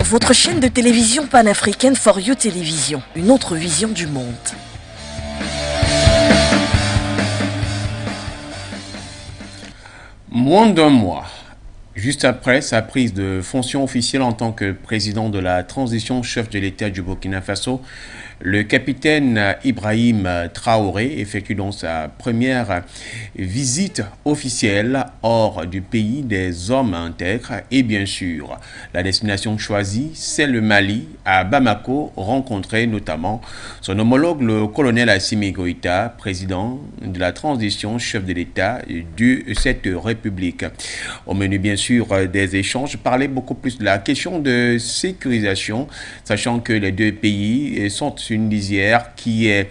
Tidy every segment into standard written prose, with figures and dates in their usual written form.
Votre chaîne de télévision panafricaine For You Télévision, une autre vision du monde. Moins d'un mois, juste après sa prise de fonction officielle en tant que président de la transition chef de l'État du Burkina Faso, le capitaine Ibrahim Traoré effectue donc sa première visite officielle hors du pays des hommes intègres et bien sûr, la destination choisie, c'est le Mali, à Bamako, rencontrer notamment son homologue le colonel Assimi Goïta, président de la transition chef de l'État de cette République. Au menu bien sûr des échanges, parler beaucoup plus de la question de sécurisation, sachant que les deux pays sont une lisière qui est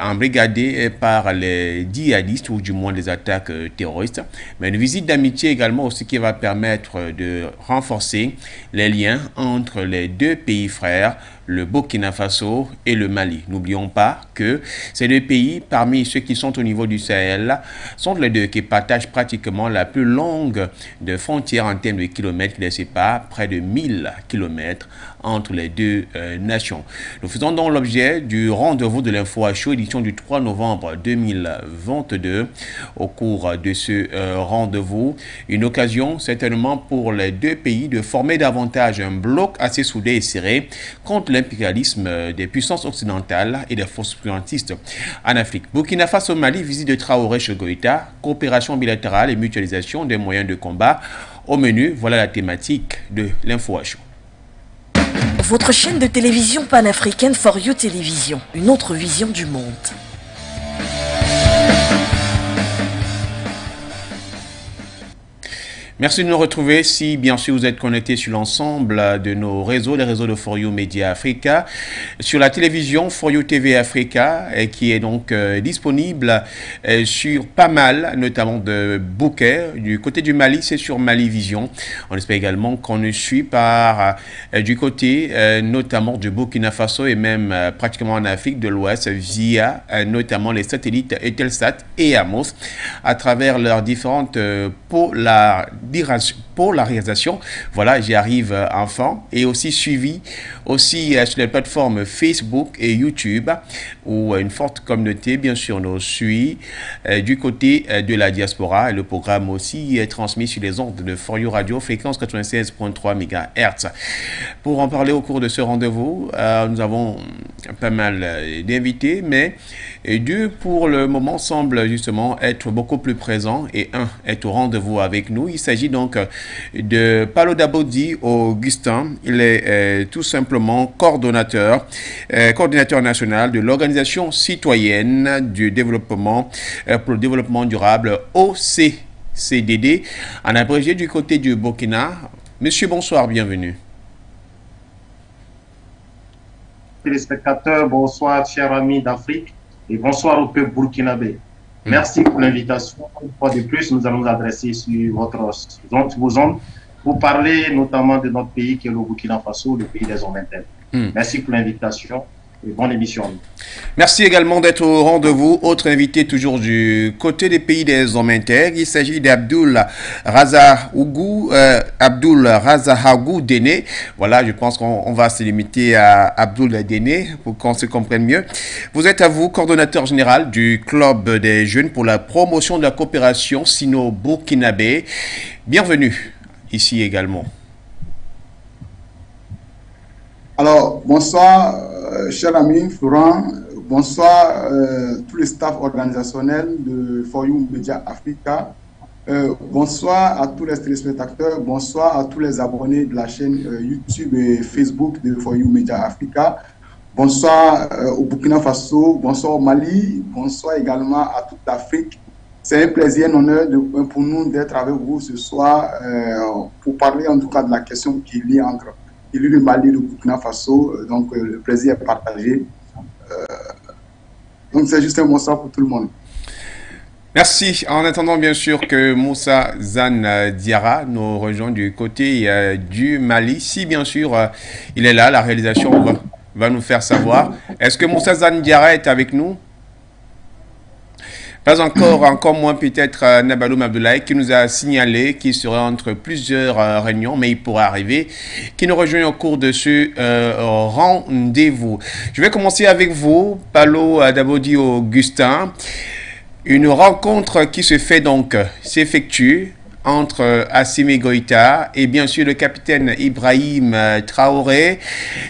embrigadée par les djihadistes ou du moins des attaques terroristes, mais une visite d'amitié également aussi qui va permettre de renforcer les liens entre les deux pays frères, le Burkina Faso et le Mali. N'oublions pas que ces deux pays, parmi ceux qui sont au niveau du Sahel, sont les deux qui partagent pratiquement la plus longue de frontières en termes de kilomètres qui les séparent, près de 1000 kilomètres entre les deux nations. Nous faisons donc l'objet du rendez-vous de l'Info à chaud, édition du 3 novembre 2022. Au cours de ce rendez-vous, une occasion certainement pour les deux pays de former davantage un bloc assez soudé et serré contre l'impérialisme des puissances occidentales et des forces obscurantistes en Afrique. Burkina Faso, Mali, visite de Traoré chez Goïta, coopération bilatérale et mutualisation des moyens de combat. Au menu, voilà la thématique de l'Info à chaud. Votre chaîne de télévision panafricaine For You Télévision, une autre vision du monde. Merci de nous retrouver. Si bien sûr vous êtes connectés sur l'ensemble de nos réseaux, les réseaux de For You Media Africa, sur la télévision For You TV Africa, qui est donc disponible sur pas mal, notamment de bouquets. Du côté du Mali, c'est sur Mali Vision. On espère également qu'on nous suit par du côté notamment du Burkina Faso et même pratiquement en Afrique de l'Ouest via notamment les satellites Eutelsat et Amos à travers leurs différentes polarisation. Voilà, j'y arrive enfin. Et aussi suivi aussi sur les plateformes Facebook et YouTube où une forte communauté bien sûr nous suit du côté de la diaspora. Le programme aussi est transmis sur les ondes de For You Radio, fréquence 96.3 MHz. Pour en parler au cours de ce rendez-vous, nous avons pas mal d'invités, mais deux pour le moment semblent justement être beaucoup plus présents et un est au rendez-vous avec nous. Il s'agit donc de Palo Dabodi Augustin. Il est tout simplement coordonnateur national de l'organisation citoyenne du développement pour le développement durable OCCDD, en abrégé du côté du Burkina. Monsieur, bonsoir, bienvenue. Téléspectateurs, bonsoir, chers amis d'Afrique, et bonsoir au peuple burkinabé. Merci pour l'invitation. Une fois de plus, nous allons nous adresser sur vos ondes pour parler notamment de notre pays qui est le Burkina Faso, le pays des hommes intègres. Merci pour l'invitation et bonne émission. Merci également d'être au rendez-vous. Autre invité toujours du côté des pays des hommes intègres. Il s'agit d'Abdoul Razahougou Déné. Voilà, je pense qu'on va se limiter à Abdoul Déné pour qu'on se comprenne mieux. Vous êtes à vous, coordonnateur général du Club des jeunes pour la promotion de la coopération sino-burkinabé. Bienvenue ici également. Alors, bonsoir, cher ami Florent, bonsoir tous les staffs organisationnels de For You Media Africa, bonsoir à tous les téléspectateurs, bonsoir à tous les abonnés de la chaîne YouTube et Facebook de For You Media Africa, bonsoir au Burkina Faso, bonsoir au Mali, bonsoir également à toute l'Afrique. C'est un plaisir, un honneur pour nous d'être avec vous ce soir pour parler en tout cas de la question qui lie entre le Mali et le Burkina Faso, donc le plaisir est partagé. Donc c'est juste un bonsoir pour tout le monde. Merci. En attendant bien sûr que Moussa Zane Diarra nous rejoint du côté du Mali. Si bien sûr il est là, la réalisation va nous faire savoir. Est-ce que Moussa Zane Diarra est avec nous? Pas encore, encore moins peut-être Nabaloum Abdoulaye qui nous a signalé qu'il serait entre plusieurs réunions, mais il pourrait arriver, qui nous rejoint au cours de ce rendez-vous. Je vais commencer avec vous, Palo Dabodi Augustin. Une rencontre qui se fait donc, s'effectue entre Assimi Goïta et bien sûr le capitaine Ibrahim Traoré.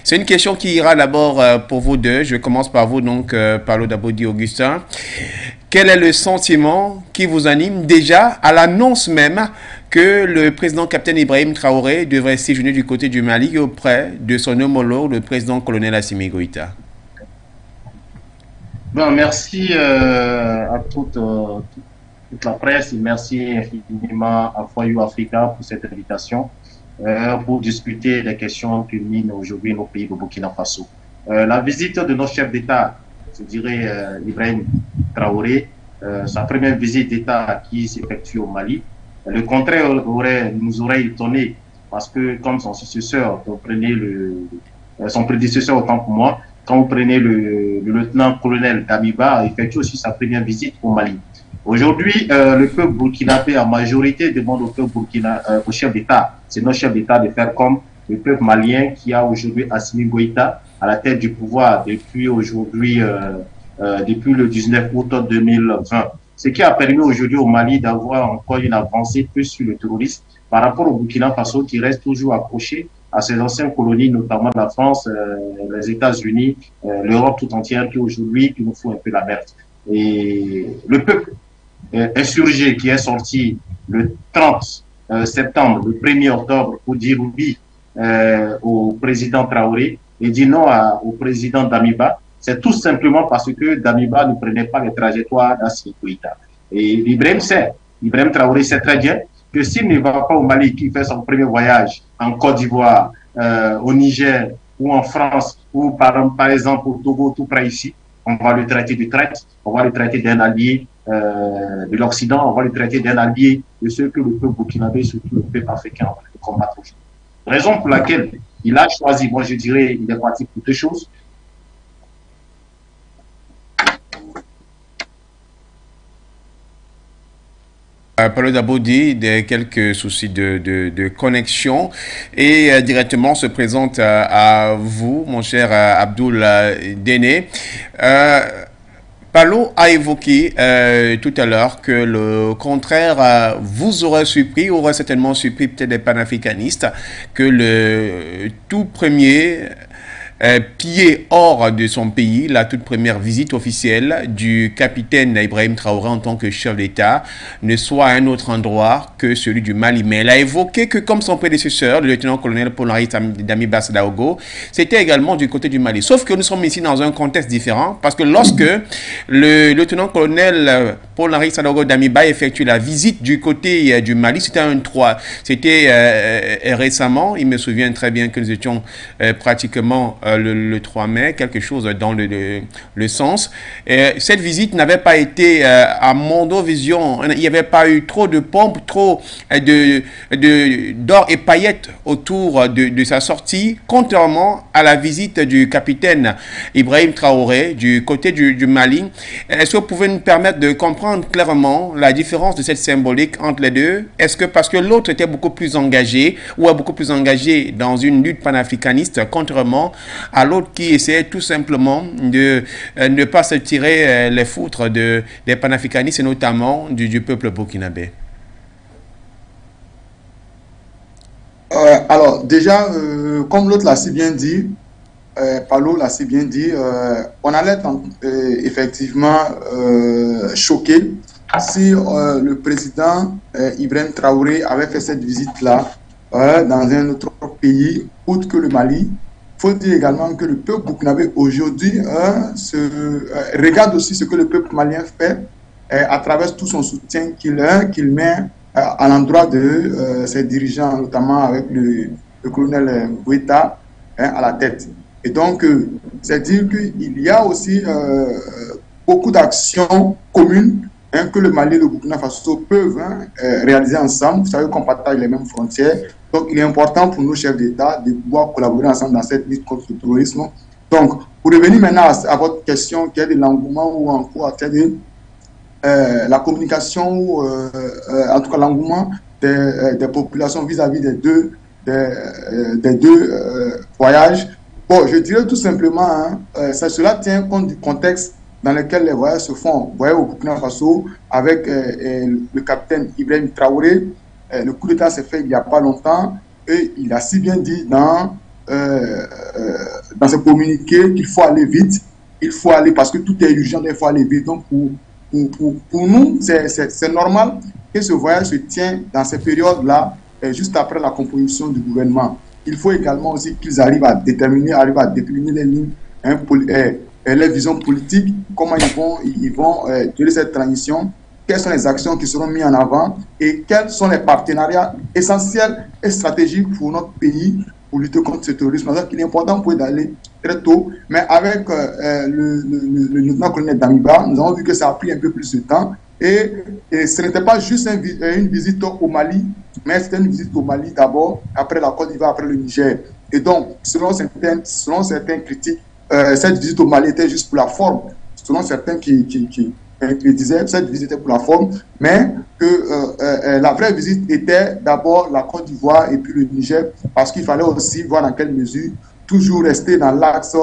C'est une question qui ira d'abord pour vous deux. Je commence par vous donc, Palo Dabodi Augustin. Quel est le sentiment qui vous anime déjà à l'annonce même que le président capitaine Ibrahim Traoré devrait séjourner du côté du Mali auprès de son homologue, le président colonel Assimi Goïta? Bon, merci à toute la presse et merci infiniment à Foyou Africa pour cette invitation pour discuter des questions qui minent aujourd'hui nos pays de Burkina Faso. La visite de notre chef d'État, je dirais Ibrahim Traoré, sa première visite d'État qui s'effectue au Mali. Le contraire nous aurait étonné parce que comme son successeur, son prédécesseur autant pour moi, quand vous prenez le lieutenant-colonel Damiba, effectue aussi sa première visite au Mali. Aujourd'hui, le peuple burkinabé en majorité demande au chef d'État, c'est notre chef d'État de faire comme le peuple malien qui a aujourd'hui Assimi Goïta à la tête du pouvoir depuis aujourd'hui, depuis le 19 août 2020. Ce qui a permis aujourd'hui au Mali d'avoir encore une avancée plus sur le terrorisme par rapport au Burkina Faso qui reste toujours accroché à ses anciennes colonies, notamment la France, les États-Unis, l'Europe tout entière qui aujourd'hui nous fout un peu la merde. Et le peuple insurgé qui est sorti le 30 septembre, le 1er octobre pour dire oui au président Traoré et dire non au président Damiba, c'est tout simplement parce que Damiba ne prenait pas les trajectoires d'Assimi Goïta. Et Ibrahim Traoré sait très bien que s'il ne va pas au Mali, qu'il fait son premier voyage en Côte d'Ivoire, au Niger ou en France, ou par exemple au Togo, tout près ici, on va le traiter de traite, on va le traiter d'un allié de l'Occident, on va le traiter d'un allié de ceux que le peuple burkinabé, surtout le peuple africain, va le combattre aujourd'hui. Raison pour laquelle il a choisi, moi je dirais, il est parti pour deux choses. Palo Dabodi, quelques soucis de connexion et directement se présente à vous, mon cher Abdoul Déné. Palo a évoqué tout à l'heure que le contraire vous aurait certainement surpris peut-être des panafricanistes, que le tout premier pied hors de son pays, la toute première visite officielle du capitaine Ibrahim Traoré en tant que chef d'État ne soit à un autre endroit que celui du Mali. Mais elle a évoqué que comme son prédécesseur, le lieutenant-colonel Paul-Henri Damiba Sadaogo, c'était également du côté du Mali. Sauf que nous sommes ici dans un contexte différent parce que lorsque le lieutenant-colonel Paul-Henri Sadaogo Damiba effectue la visite du côté du Mali, c'était récemment, il me souvient très bien que nous étions pratiquement le 3 mai, quelque chose dans le sens. Cette visite n'avait pas été à Mondovision, il n'y avait pas eu trop de pompes, trop d'or et paillettes autour de sa sortie, contrairement à la visite du capitaine Ibrahim Traoré du côté du Mali. Est-ce que vous pouvez nous permettre de comprendre clairement la différence de cette symbolique entre les deux? Est-ce que parce que l'autre était beaucoup plus engagé ou est beaucoup plus engagé dans une lutte panafricaniste, contrairement à l'autre qui essayait tout simplement de ne pas se tirer les foutres des panafricanistes et notamment du peuple burkinabé? Alors déjà, comme l'autre l'a si bien dit, Palo l'a si bien dit, on allait être effectivement choqué si le président Ibrahim Traoré avait fait cette visite-là dans un autre pays, autre que le Mali. Il faut dire également que le peuple burkinabé aujourd'hui regarde aussi ce que le peuple malien fait à travers tout son soutien qu'il met à l'endroit de ses dirigeants, notamment avec le colonel Goïta à la tête. Et donc, c'est dire qu'il y a aussi beaucoup d'actions communes que le Mali et le Burkina Faso peuvent réaliser ensemble. Vous savez qu'on partage les mêmes frontières. Donc, il est important pour nos chefs d'État de pouvoir collaborer ensemble dans cette lutte contre le terrorisme. Donc, pour revenir maintenant à votre question, qui est de l'engouement ou en cours, la communication, en tout cas l'engouement des populations vis-à-vis des deux voyages. Bon, je dirais tout simplement, hein, cela tient compte du contexte dans lequel les voyages se font. Vous voyez, au Burkina Faso, avec le capitaine Ibrahim Traoré, le coup d'État s'est fait il n'y a pas longtemps, et il a si bien dit dans ce communiqué qu'il faut aller vite, il faut aller, parce que tout est urgent, il faut aller vite. Donc, pour nous, c'est normal que ce voyage se tient dans ces périodes-là, juste après la composition du gouvernement. Il faut également aussi qu'ils arrivent à déterminer les lignes, hein, les visions politiques, comment ils vont gérer cette transition, quelles sont les actions qui seront mises en avant et quels sont les partenariats essentiels et stratégiques pour notre pays pour lutter contre ce terrorisme. Donc, il est important pour eux d'aller très tôt, mais avec le lieutenant-colonel Damiba, nous avons vu que ça a pris un peu plus de temps. Et ce n'était pas juste une visite au Mali, mais c'était une visite au Mali d'abord, après la Côte d'Ivoire, après le Niger. Et donc, selon certains critiques, cette visite au Mali était juste pour la forme. Selon certains qui disaient que cette visite était pour la forme, mais que la vraie visite était d'abord la Côte d'Ivoire et puis le Niger, parce qu'il fallait aussi voir dans quelle mesure toujours rester dans l'axe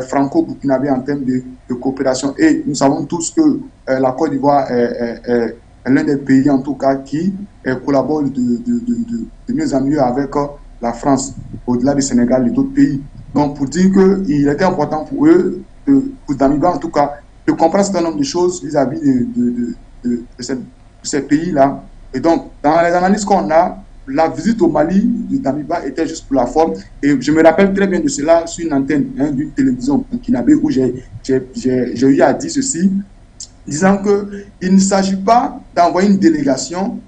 franco-burkinabé en termes de coopération. Et nous savons tous que la Côte d'Ivoire est l'un des pays, en tout cas, qui collabore de mieux en mieux avec la France, au-delà du Sénégal et d'autres pays. Donc, pour dire qu'il était important pour eux, pour Damiba en tout cas, de comprendre un certain nombre de choses vis-à-vis de ces pays-là. Et donc, dans les analyses qu'on a, la visite au Mali de Damiba était juste pour la forme. Et je me rappelle très bien de cela sur une antenne d'une télévision burkinabé où j'ai eu à dire ceci, disant qu'il ne s'agit pas d'envoyer une délégation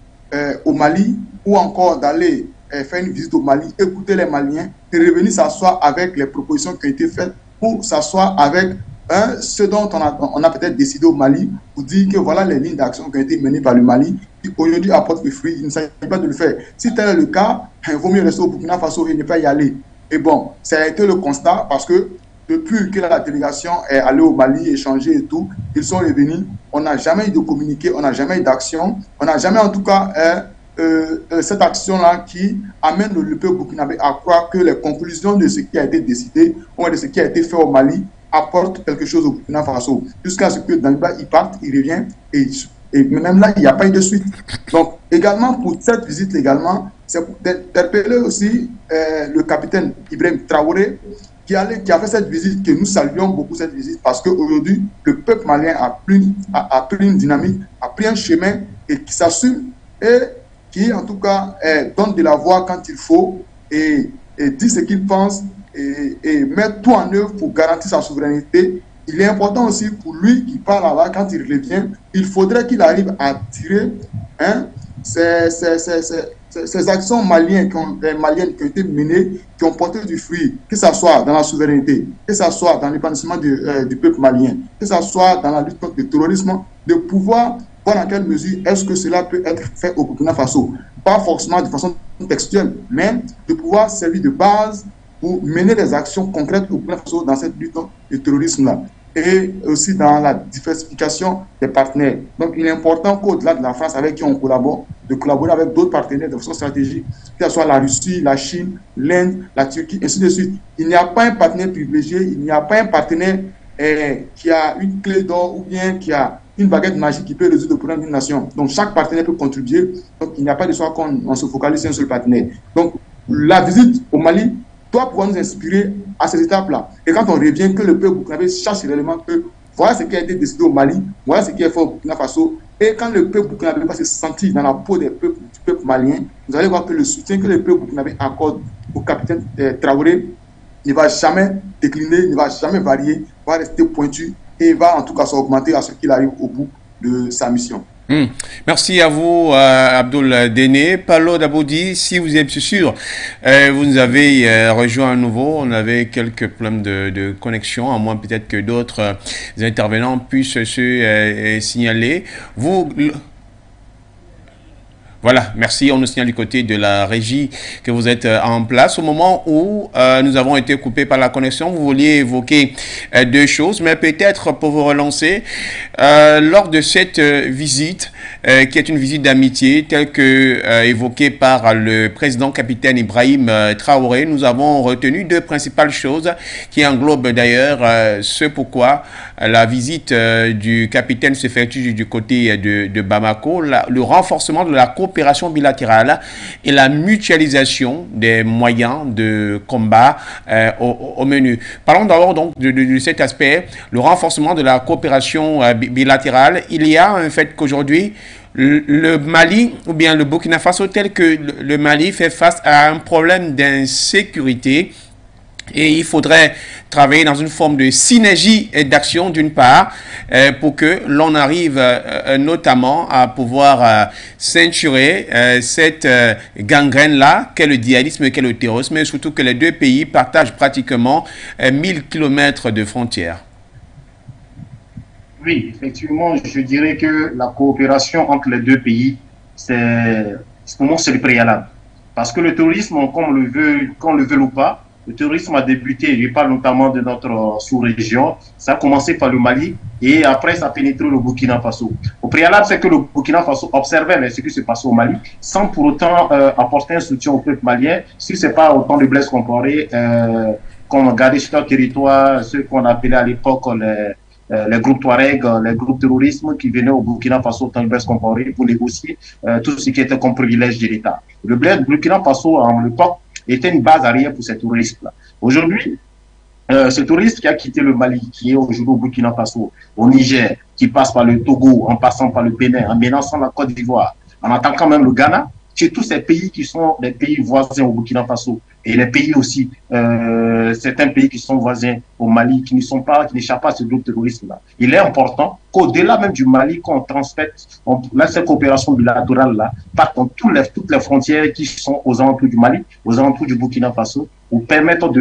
au Mali ou encore d'aller faire une visite au Mali, écouter les Maliens et revenir s'asseoir avec les propositions qui ont été faites pour s'asseoir avec ce dont on a peut-être décidé au Mali pour dire que voilà les lignes d'action qui ont été menées par le Mali qui aujourd'hui apportent le fruit. Il ne s'agit pas de le faire. Si tel est le cas, il vaut mieux rester au Burkina Faso et ne pas y aller. Et bon, ça a été le constat parce que depuis que la délégation est allée au Mali, échanger et tout, ils sont revenus. On n'a jamais eu de communiqué, on n'a jamais eu d'action. On n'a jamais en tout cas cette action-là qui amène le peuple burkinabé à croire que les conclusions de ce qui a été décidé ou de ce qui a été fait au Mali apporte quelque chose au Burkina Faso. Jusqu'à ce que Damiba il parte, il revient et même là, il n'y a pas eu de suite. Donc, également, pour cette visite, également, c'est pour interpeller aussi le capitaine Ibrahim Traoré qui a fait cette visite, que nous saluons beaucoup cette visite parce qu'aujourd'hui, le peuple malien a pris une dynamique, a pris un chemin et qui s'assume et qui, en tout cas, donne de la voix quand il faut et dit ce qu'il pense et met tout en œuvre pour garantir sa souveraineté. Il est important aussi pour lui qui part là-bas, quand il revient, il faudrait qu'il arrive à tirer ces actions maliennes qui ont été menées, qui ont porté du fruit, que ce soit dans la souveraineté, que ce soit dans l'épanouissement du peuple malien, que ce soit dans la lutte contre le terrorisme, de pouvoir voir dans quelle mesure est-ce que cela peut être fait au Burkina Faso. Pas forcément de façon textuelle, mais de pouvoir servir de base pour mener des actions concrètes au Burkina Faso dans cette lutte contre le terrorisme-là. Et aussi dans la diversification des partenaires. Donc, il est important qu'au-delà de la France, avec qui on collabore, de collaborer avec d'autres partenaires de façon stratégique, que ce soit la Russie, la Chine, l'Inde, la Turquie, ainsi de suite. Il n'y a pas un partenaire privilégié, il n'y a pas un partenaire qui a une clé d'or ou bien qui a une baguette magique qui peut résoudre le problème d'une nation. Donc, chaque partenaire peut contribuer. Donc, il n'y a pas de choix qu'on se focalise sur un seul partenaire. Donc, la visite au Mali doit pouvoir nous inspirer à ces étapes-là. Et quand on revient, que le peuple burkinabé cherche réellement que voilà ce qui a été décidé au Mali, voilà ce qui est fait au Burkina Faso. Et quand le peuple burkinabé va se sentir dans la peau du peuple malien, vous allez voir que le soutien que le peuple burkinabé accorde au capitaine Traoré ne va jamais décliner, ne va jamais varier, va rester pointu et va en tout cas s'augmenter à ce qu'il arrive au bout de sa mission. Merci à vous, Abdoul Déné. Palo Daboudi, si vous êtes sûr, vous nous avez rejoint à nouveau. On avait quelques problèmes de connexion, à moins peut-être que d'autres intervenants puissent se signaler. Voilà, Voilà, merci. On nous signale du côté de la régie que vous êtes en place. Au moment où nous avons été coupés par la connexion, vous vouliez évoquer deux choses, mais peut-être pour vous relancer, lors de cette visite, qui est une visite d'amitié, telle que évoquée par le président capitaine Ibrahim Traoré, nous avons retenu deux principales choses qui englobent d'ailleurs ce pourquoi la visite du capitaine s'effectue du côté de Bamako, le renforcement de la coopération bilatérale et la mutualisation des moyens de combat au menu. Parlons d'abord donc de cet aspect, le renforcement de la coopération bilatérale. Il y a un fait qu'aujourd'hui, le Mali ou bien le Burkina Faso, tel que le Mali fait face à un problème d'insécurité. Et il faudrait travailler dans une forme de synergie d'action d'une part pour que l'on arrive notamment à pouvoir ceinturer cette gangrène-là qu'est le djihadisme, qu'est le terrorisme, mais surtout que les deux pays partagent pratiquement 1000 kilomètres de frontières. Oui, effectivement, je dirais que la coopération entre les deux pays, pour moi, c'est le préalable. Parce que le terrorisme, qu'on le veut ou pas, le terrorisme a débuté, je parle notamment de notre sous-région, ça a commencé par le Mali et après ça a pénétré le Burkina Faso. Au préalable, c'est que le Burkina Faso observait ce qui se passait au Mali sans pour autant apporter un soutien au peuple malien, si ce n'est pas autant de Blaise Compaoré, comme garder sur leur territoire, ceux qu'on appelait à l'époque les groupes Touareg, les groupes terroristes qui venaient au Burkina Faso dans le Blaise Compaoré pour négocier tout ce qui était comme privilège de l'État. Le Burkina Faso, à l'époque, était une base arrière pour ces touristes-là. Aujourd'hui, ce touriste qui a quitté le Mali, qui est aujourd'hui au Burkina Faso, au Niger, qui passe par le Togo, en passant par le Bénin, en menaçant la Côte d'Ivoire, en attaquant même le Ghana, c'est tous ces pays qui sont des pays voisins au Burkina Faso et les pays aussi, certains pays qui sont voisins au Mali, qui n'échappent pas à ce groupe terroriste-là. Il est important qu'au-delà même du Mali, qu'on transmette cette coopération bilatérale-là, par contre, toutes les frontières qui sont aux alentours du Mali, aux alentours du Burkina Faso, pour permettre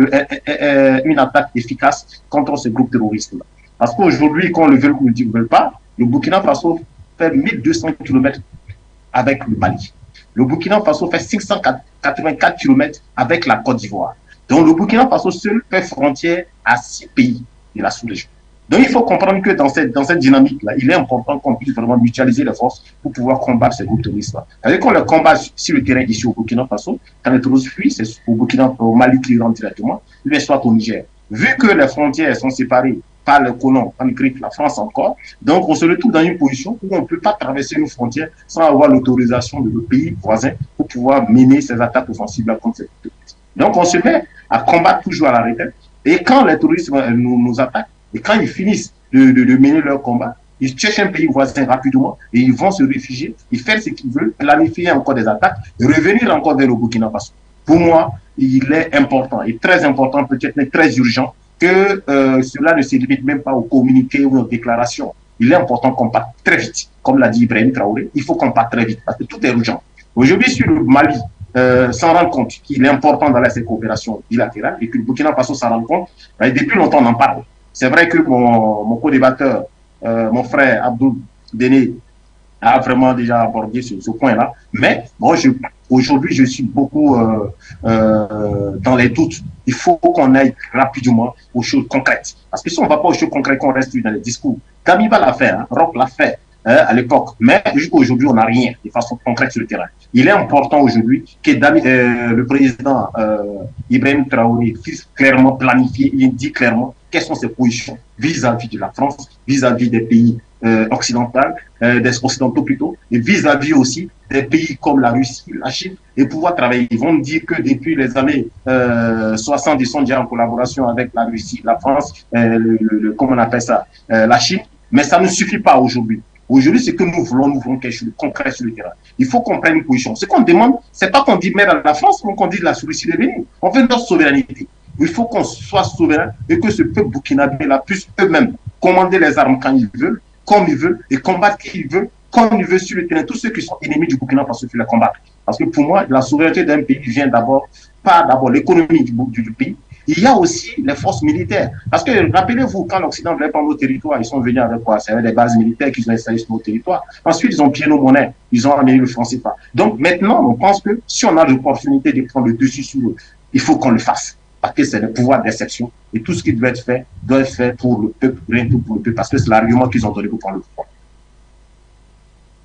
une attaque efficace contre ce groupe terroriste-là. Parce qu'aujourd'hui, qu'on le veut ou ne le veut pas, le Burkina Faso fait 1200 km avec le Mali. Le Burkina Faso fait 584 km avec la Côte d'Ivoire. Donc le Burkina Faso seul fait frontière à 6 pays de la sous-région. Donc il faut comprendre que dans cette dynamique-là, il est important qu'on puisse vraiment mutualiser les forces pour pouvoir combattre ces groupes terroristes-là. C'est-à-dire qu'on les combat sur le terrain ici au Burkina Faso, quand les terroristes fuient, c'est au Mali qui rentrent directement, ou bien soit au Niger. Vu que les frontières sont séparées par les colons, en Afrique, la France encore. Donc, on se retrouve dans une position où on ne peut pas traverser nos frontières sans avoir l'autorisation de nos pays voisins pour pouvoir mener ces attaques offensives contre ces terroristes. Donc, on se met à combattre toujours à la retraite. Et quand les terroristes nous attaquent, et quand ils finissent de mener leur combat, ils cherchent un pays voisin rapidement et ils vont se réfugier, ils font ce qu'ils veulent, planifier encore des attaques et revenir encore vers le Burkina Faso. Pour moi, il est important et très important, peut-être mais très urgent, que cela ne se limite même pas aux communiqués ou aux déclarations. Il est important qu'on parte très vite. Comme l'a dit Ibrahim Traoré, il faut qu'on parte très vite parce que tout est urgent. Aujourd'hui, sur le Mali s'en rend compte qu'il est important dans cette coopération bilatérale et que le Burkina Faso s'en rend compte, depuis longtemps on en parle. C'est vrai que mon co-débatteur, mon frère Abdou Déné, a vraiment déjà abordé ce point-là. Mais moi, aujourd'hui, je suis beaucoup dans les doutes. Il faut qu'on aille rapidement aux choses concrètes. Parce que si on ne va pas aux choses concrètes, qu'on reste dans les discours. Damiba l'a fait, Roch l'a fait à l'époque. Mais jusqu'à aujourd'hui, on n'a rien de façon concrète sur le terrain. Il est important aujourd'hui que le président Ibrahim Traoré puisse clairement planifier, il dit clairement quelles sont ses positions vis-à-vis de la France, vis-à-vis des pays des occidentaux plutôt, et vis-à-vis aussi des pays comme la Russie, la Chine, et pouvoir travailler. Ils vont me dire que depuis les années 60, ils sont déjà en collaboration avec la Russie, la France, comment on appelle ça, la Chine, mais ça ne suffit pas aujourd'hui. Aujourd'hui, ce que nous voulons quelque chose de concret sur le terrain. Il faut qu'on prenne une position. Ce qu'on demande, c'est pas qu'on dit merde à la France, mais qu'on dit la Russie de Bénin. On veut notre souveraineté. Il faut qu'on soit souverain et que ce peuple burkinabé puisse eux-mêmes commander les armes quand ils veulent, comme ils veulent, et combattre qui ils veulent, comme ils veulent sur le terrain. Tous ceux qui sont ennemis du Burkina Faso, il faut les combattre. Parce que pour moi, la souveraineté d'un pays vient d'abord, pas d'abord l'économie du pays, il y a aussi les forces militaires. Parce que, rappelez-vous, quand l'Occident voulait prendre nos territoires, ils sont venus avec quoi? C'est des bases militaires qu'ils ont installées sur nos territoires. Ensuite, ils ont pillé nos monnaies. Ils ont amené le franc CFA. Donc, maintenant, on pense que si on a l'opportunité de prendre le dessus sur eux, il faut qu'on le fasse. Parce que c'est le pouvoir d'exception. Et tout ce qui doit être fait pour le peuple, rien que pour le peuple. Parce que c'est l'argument qu'ils ont donné pour prendre le pouvoir.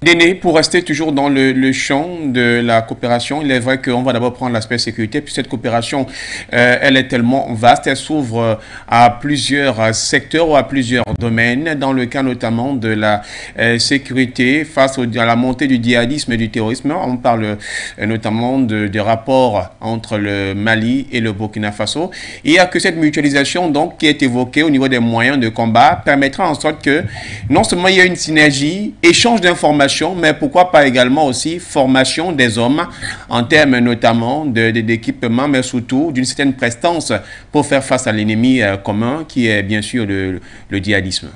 Déné, pour rester toujours dans le champ de la coopération, il est vrai qu'on va d'abord prendre l'aspect sécurité, puis cette coopération, elle est tellement vaste, elle s'ouvre à plusieurs secteurs ou à plusieurs domaines, dans le cas notamment de la sécurité face à la montée du djihadisme et du terrorisme. On parle notamment de rapports entre le Mali et le Burkina Faso. Il n'y a que cette mutualisation donc qui est évoquée au niveau des moyens de combat permettra en sorte que non seulement il y a une synergie, échange d'informations, mais pourquoi pas également aussi formation des hommes en termes notamment d'équipement, mais surtout d'une certaine prestance pour faire face à l'ennemi commun qui est bien sûr le djihadisme.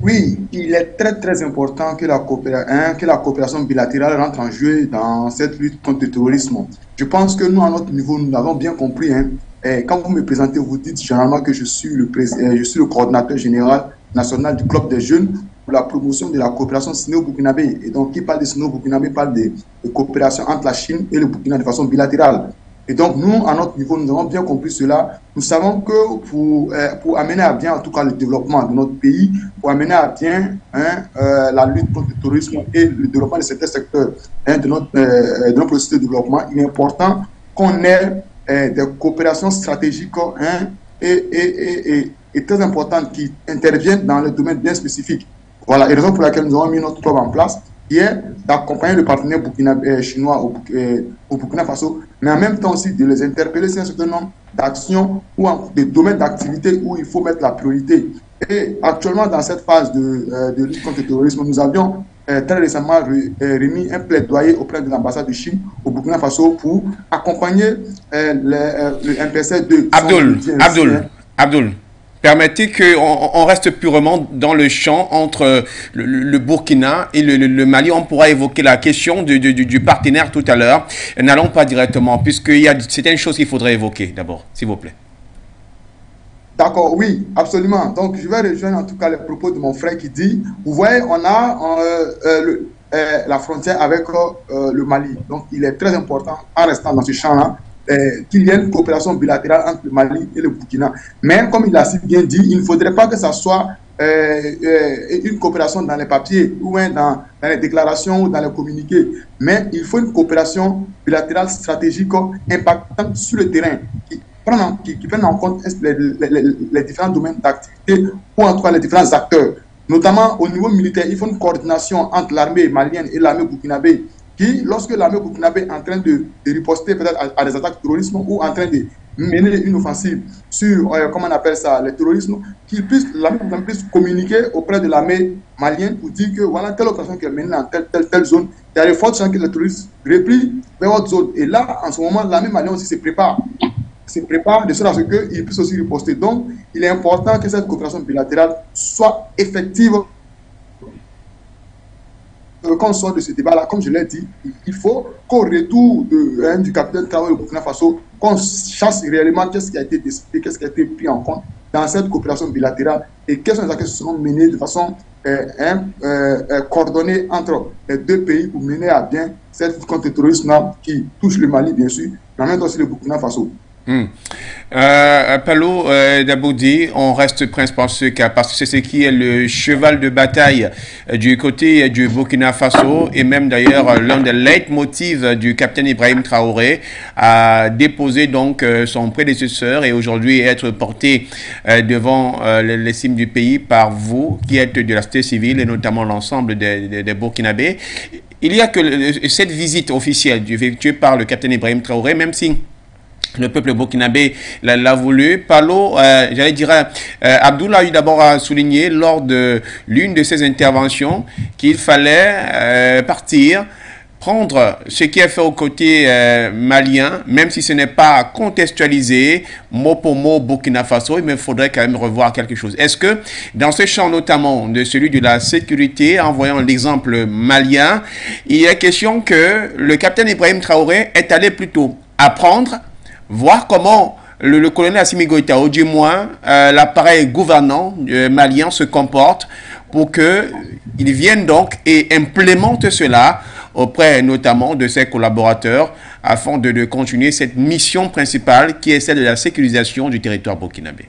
Oui, il est très important que la coopération bilatérale rentre en jeu dans cette lutte contre le terrorisme. Je pense que nous, à notre niveau, nous l'avons bien compris. Quand vous me présentez, vous dites généralement que je suis le coordinateur général national du Club des jeunes pour la promotion de la coopération sino-burkinabé. Et donc, qui parle de sino-burkinabé parle de coopération entre la Chine et le Burkina de façon bilatérale. Et donc, nous, à notre niveau, nous avons bien compris cela. Nous savons que pour amener à bien, en tout cas, le développement de notre pays, pour amener à bien la lutte contre le terrorisme et le développement de certains secteurs de notre processus de développement, il est important qu'on ait des coopérations stratégiques et très importantes qui interviennent dans le domaine bien spécifique. Voilà, et raison pour laquelle nous avons mis notre club en place, qui est d'accompagner le partenaire chinois au Burkina Faso, mais en même temps aussi de les interpeller sur un certain nombre d'actions ou de domaines d'activité où il faut mettre la priorité. Et actuellement, dans cette phase de lutte contre le terrorisme, nous avions très récemment remis un plaidoyer auprès de l'ambassade de Chine au Burkina Faso pour accompagner le MPC2. Abdoul. Permettez qu'on reste purement dans le champ entre le Burkina et le Mali. On pourra évoquer la question du partenaire tout à l'heure. N'allons pas directement, puisqu'il y a certaines choses qu'il faudrait évoquer d'abord, s'il vous plaît. D'accord, oui, absolument. Donc, je vais rejoindre en tout cas les propos de mon frère qui dit, vous voyez, on a la frontière avec le Mali. Donc, il est très important, en restant dans ce champ-là, qu'il y ait une coopération bilatérale entre le Mali et le Burkina. Mais comme il a si bien dit, il ne faudrait pas que ça soit une coopération dans les papiers ou dans les déclarations ou dans les communiqués. Mais il faut une coopération bilatérale stratégique impactante sur le terrain qui prennent en compte les différents domaines d'activité ou en tout cas les différents acteurs. Notamment au niveau militaire, il faut une coordination entre l'armée malienne et l'armée burkinabé qui, lorsque l'armée burkinabé est en train de riposter peut-être à des attaques terroristes ou en train de mener une offensive sur, comment on appelle ça, le terrorisme, l'armée puisse communiquer auprès de l'armée malienne pour dire que voilà telle opération qui est menée dans telle zone, il y a de fortes chances que les terroristes replient vers votre zone. Et là, en ce moment, l'armée malienne aussi se prépare de sorte à ce qu'ils puissent aussi riposter. Donc, il est important que cette coopération bilatérale soit effective. Quand on sort de ce débat-là, comme je l'ai dit, il faut qu'au retour du capitaine Traoré au Burkina Faso, qu'on chasse réellement qu'est-ce qui a été décidé, qu'est-ce qui a été pris en compte dans cette coopération bilatérale et quelles sont les actions qui seront menées de façon coordonnée entre les deux pays pour mener à bien cette lutte contre le terrorisme qui touche le Mali, bien sûr, mais en même temps aussi le Burkina Faso. Palo Daboudi, on reste principalement sur ce cas parce que c'est ce qui est le cheval de bataille du côté du Burkina Faso et même d'ailleurs l'un des leitmotivs du capitaine Ibrahim Traoré a déposé donc son prédécesseur et aujourd'hui être porté devant les cimes du pays par vous qui êtes de la société civile et notamment l'ensemble des Burkinabés. Il y a que cette visite officielle effectuée par le capitaine Ibrahim Traoré, même si le peuple burkinabé l'a voulu. Palo, j'allais dire, Abdoul a eu d'abord à souligner lors de l'une de ses interventions qu'il fallait partir, prendre ce qui est fait au côté malien, même si ce n'est pas contextualisé mot pour mot Burkina Faso, mais il faudrait quand même revoir quelque chose. Est-ce que dans ce champ notamment de celui de la sécurité, en voyant l'exemple malien, il y a question que le capitaine Ibrahim Traoré est allé plutôt apprendre voir comment le colonel Assimi Goïta, ou du moins l'appareil gouvernant malien se comporte pour qu'il vienne donc et implémente cela auprès notamment de ses collaborateurs afin de continuer cette mission principale qui est celle de la sécurisation du territoire burkinabé.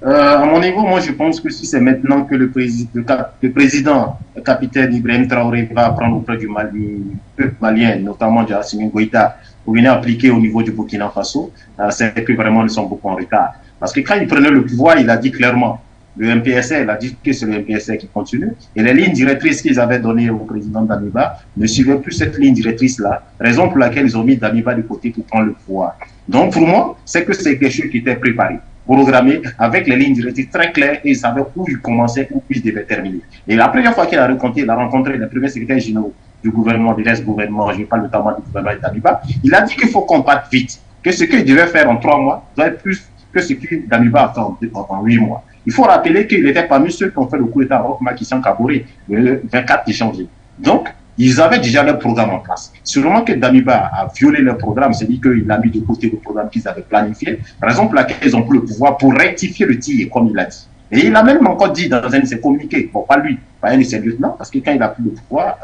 À mon niveau, moi je pense que si c'est maintenant que le président, le capitaine Ibrahim Traoré va prendre auprès du peuple malien, notamment de Assimi Goïta, pour venir appliquer au niveau du Burkina Faso, c'est que vraiment nous sommes beaucoup en retard. Parce que quand il prenait le pouvoir, il a dit clairement, le MPSR, il a dit que c'est le MPSR qui continue, et les lignes directrices qu'ils avaient données au président Damiba ne suivaient plus cette ligne directrice-là, raison pour laquelle ils ont mis Damiba de côté pour prendre le pouvoir. Donc pour moi, c'est que c'est quelque chose qui était préparé, programmé, avec les lignes directrices très claires, et il savait où il commençait, où il devait terminer. Et la première fois qu'il a rencontré les premiers secrétaires généraux du gouvernement, du reste-gouvernement, je parle notamment du gouvernement de Damiba, il a dit qu'il faut combattre vite, que ce qu'il devait faire en 3 mois doit être plus que ce que Damiba a fait en 8 mois. Il faut rappeler qu'il était parmi ceux qui ont fait le coup d'État au Macky Sall Kaboré le 24 janvier. Donc, ils avaient déjà leur programme en place. Sûrement que Damiba a violé leur programme, c'est-à-dire qu'il a mis de côté le programme qu'ils avaient planifié, raison pour laquelle ils ont pris le pouvoir pour rectifier le tir, comme il a dit. Et il a même encore dit dans un de ses communiqués, bon, pas lui, pas un de ses lieutenants, parce que quand il a pris le pouvoir,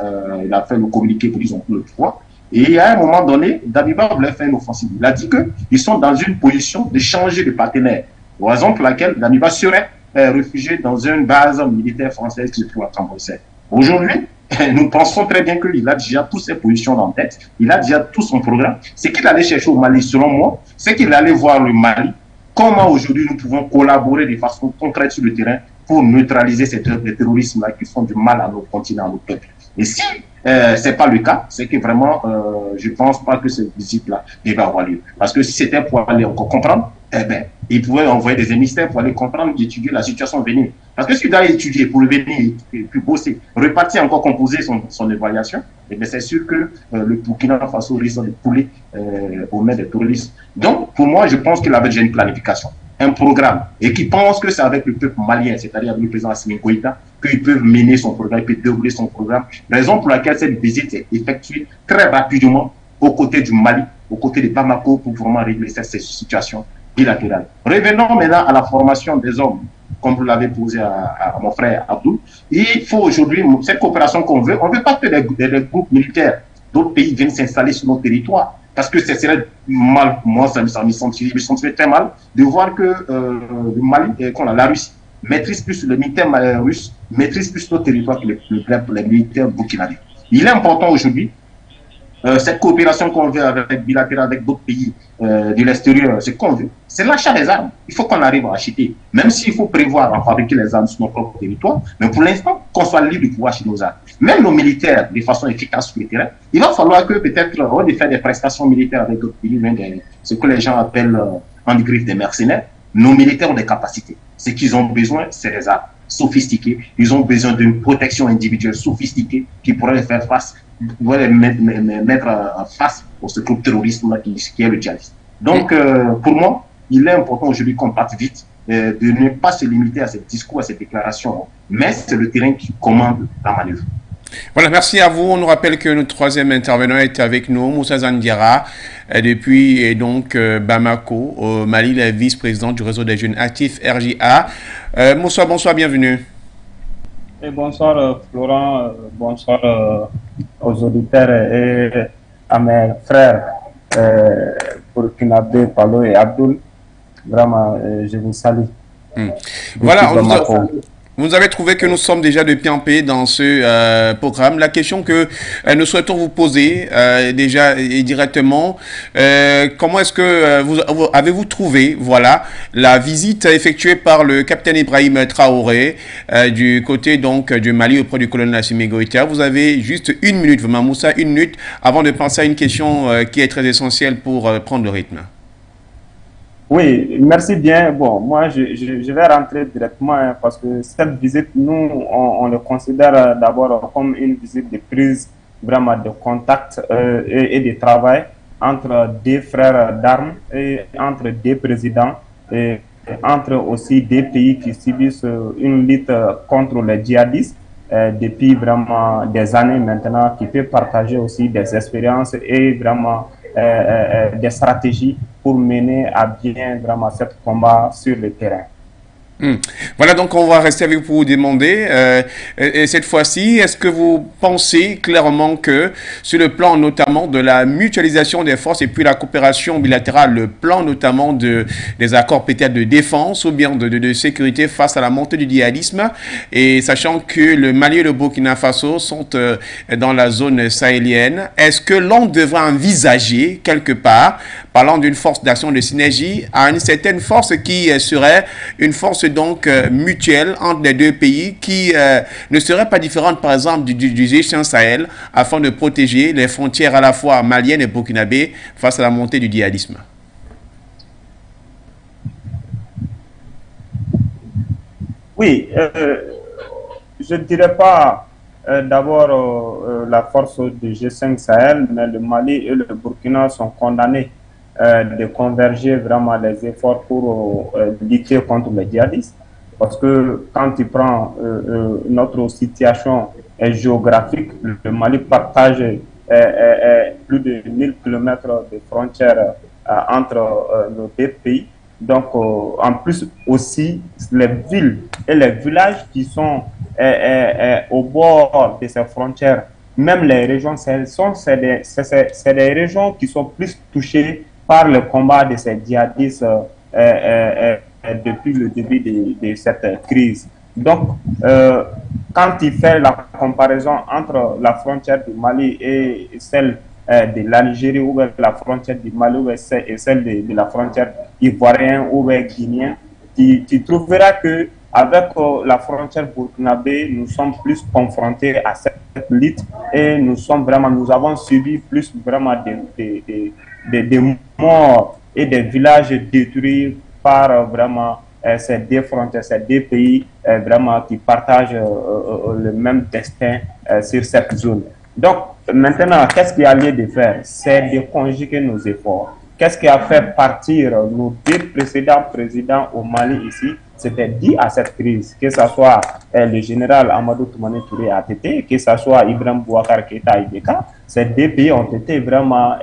il a fait le communiqué pour qu'ils ont pris le pouvoir. Et à un moment donné, Damiba voulait faire une offensive. Il a dit qu'ils sont dans une position de changer de partenaire. Raison pour laquelle Damiba serait réfugié dans une base militaire française qui se trouve à Cambrosset. Aujourd'hui, nous pensons très bien qu'il a déjà toutes ses positions en tête, il a déjà tout son programme. Ce qu'il allait chercher au Mali, selon moi, c'est qu'il allait voir le Mali, comment aujourd'hui nous pouvons collaborer de façon concrète sur le terrain pour neutraliser ces terrorismes-là qui font du mal à nos continents, à nos peuples. Et si ce n'est pas le cas, c'est que vraiment, je ne pense pas que cette visite-là devait avoir lieu. Parce que si c'était pour aller encore comprendre, eh bien, il pouvait envoyer des émissaires pour aller comprendre, étudier la situation venir. Parce que s'il doit étudier pour venir et puis bosser, repartir encore composer son évaluation, eh bien, c'est sûr que le Burkina Faso risque de couler aux mains des terroristes. Donc, pour moi, je pense qu'il avait déjà une planification, un programme, et qui pense que c'est avec le peuple malien, c'est-à-dire avec le président Assimi Goïta, qu'il peut mener son programme, il peut dérouler son programme. Raison pour laquelle cette visite est effectuée très rapidement aux côtés du Mali, aux côtés de Bamako, pour vraiment régler cette situation bilatérale. Revenons maintenant à la formation des hommes, comme vous l'avez posé à mon frère Abdou. Il faut aujourd'hui, cette coopération qu'on veut, on ne veut pas que des groupes militaires d'autres pays viennent s'installer sur nos territoires. Parce que ce serait mal, moi ça me sentirait très mal de voir que le Mali, la Russie, maîtrise plus le militaire russe, maîtrise plus nos territoires que les militaires burkinabés. Il est important aujourd'hui, cette coopération qu'on veut avec bilatérale avec d'autres pays de l'extérieur, c'est qu'on veut, c'est l'achat des armes. Il faut qu'on arrive à acheter, même s'il faut prévoir à fabriquer les armes sur notre propre territoire, mais pour l'instant, qu'on soit libre de pouvoir acheter nos armes. Même nos militaires, de façon efficace sur le terrain, il va falloir que peut-être, au lieu de faire des prestations militaires avec d'autres pays, ce que les gens appellent en griffe des mercenaires, nos militaires ont des capacités. Ce qu'ils ont besoin, c'est des armes sophistiquées. Ils ont besoin d'une protection individuelle sophistiquée qui pourrait les faire face, les mettre en face au ce groupe terroriste qui est le djihadisme. Donc, pour moi, il est important aujourd'hui qu'on parte vite, de ne pas se limiter à ces discours, à ces déclarations, mais c'est le terrain qui commande la manœuvre. Voilà, merci à vous. On nous rappelle que notre troisième intervenant est avec nous, Moussa Zandiara, depuis donc Bamako, au Mali, le vice-président du réseau des jeunes actifs RJA. Moussa, bonsoir, bienvenue. Et bonsoir Florent, bonsoir aux auditeurs et à mes frères burkinabé, Palo et Abdoul. Vraiment, je vous salue. Voilà, vous avez trouvé que nous sommes déjà de pied en paix dans ce programme. La question que nous souhaitons vous poser déjà et directement, comment est-ce que avez-vous trouvé la visite effectuée par le capitaine Ibrahim Traoré du côté donc du Mali auprès du colonel Assimi Goïta? Vous avez juste 1 minute, vraiment Moussa, 1 minute avant de penser à une question qui est très essentielle pour prendre le rythme. Oui, merci bien. Bon, moi, je vais rentrer directement parce que cette visite, nous, on le considère d'abord comme une visite de prise vraiment de contact et de travail entre deux frères d'armes et entre deux présidents et entre aussi deux pays qui subissent une lutte contre les djihadistes depuis vraiment des années maintenant, qui peut partager aussi des expériences et vraiment des stratégies pour mener à bien vraiment ce combat sur le terrain. Voilà, donc on va rester avec vous pour vous demander, et cette fois-ci, est-ce que vous pensez clairement que sur le plan notamment de la mutualisation des forces et puis la coopération bilatérale, le plan notamment des accords peut-être de défense ou bien de sécurité face à la montée du djihadisme, et sachant que le Mali et le Burkina Faso sont dans la zone sahélienne, est-ce que l'on devrait envisager quelque part, parlant d'une force d'action de synergie, à une certaine force qui serait une force donc mutuelle entre les deux pays qui ne serait pas différente par exemple du G5 Sahel afin de protéger les frontières à la fois maliennes et burkinabé face à la montée du djihadisme? Oui, je ne dirais pas d'abord la force du G5 Sahel, mais le Mali et le Burkina sont condamnés de converger vraiment les efforts pour lutter contre les djihadistes. Parce que quand tu prends notre situation géographique, le Mali partage plus de 1000 km de frontières entre nos deux pays. Donc, en plus aussi, les villes et les villages qui sont au bord de ces frontières, même les régions, c'est des régions qui sont plus touchées par le combat de ces djihadistes depuis le début de cette crise. Donc, quand il fait la comparaison entre la frontière du Mali et celle de l'Algérie, ou la frontière du Mali et celle de la frontière ivoirienne ou guinéenne, tu trouveras que avec la frontière burkinabé, nous sommes plus confrontés à cette lutte et nous avons subi plus vraiment des morts et des villages détruits par vraiment ces deux frontières, ces deux pays vraiment qui partagent le même destin sur cette zone. Donc maintenant, qu'est-ce qu'il y a lieu de faire? C'est de conjuguer nos efforts. Qu'est-ce qui a fait partir nos deux précédents présidents au Mali ici? C'était dû à cette crise, que ce soit le général Amadou Toumani Touré ATT, que ce soit Ibrahim Boubacar Keïta IBK. Ces deux pays ont été vraiment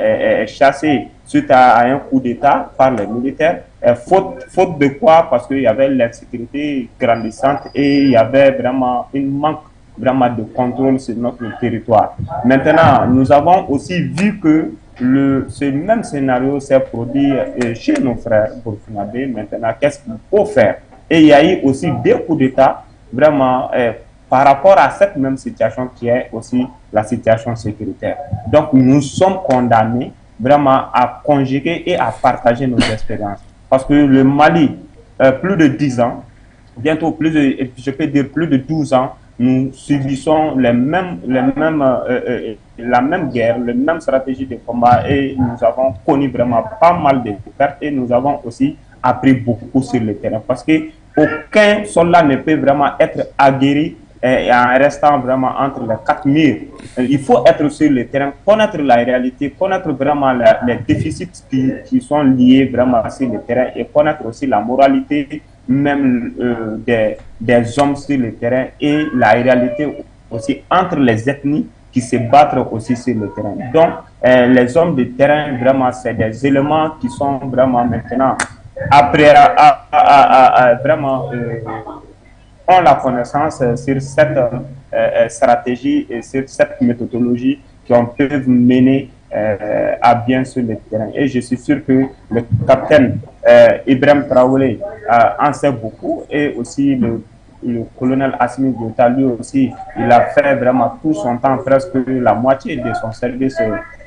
chassés suite à un coup d'État par les militaires. Faute de quoi? Parce qu'il y avait l'insécurité grandissante et il y avait vraiment un manque vraiment de contrôle sur notre territoire. Maintenant, nous avons aussi vu que ce même scénario s'est produit chez nos frères burkinabés. Maintenant, qu'est-ce qu'il faut faire? Et il y a eu aussi des coups d'État vraiment par rapport à cette même situation qui est aussi la situation sécuritaire. Donc, nous sommes condamnés vraiment à conjuguer et à partager nos expériences. Parce que le Mali, plus de 10 ans, bientôt je peux dire plus de 12 ans, nous subissons la même guerre, la même stratégie de combat et nous avons connu vraiment pas mal de pertes et nous avons aussi appris beaucoup sur le terrain parce que aucun soldat ne peut vraiment être aguerri en restant vraiment entre les quatre murs. Il faut être sur le terrain, connaître la réalité, connaître vraiment les déficits qui sont liés vraiment sur le terrain et connaître aussi la moralité même des hommes sur le terrain et la réalité aussi entre les ethnies qui se battent aussi sur le terrain. Donc, les hommes de terrain, vraiment, c'est des éléments qui sont vraiment maintenant, après, vraiment, ont la connaissance sur cette stratégie et sur cette méthodologie qu'on peut mener à bien sur le terrain. Et je suis sûr que le capitaine Ibrahim Traoré en sait beaucoup et aussi le colonel Assimi Goïta, lui aussi, il a fait vraiment tout son temps, presque la moitié de son service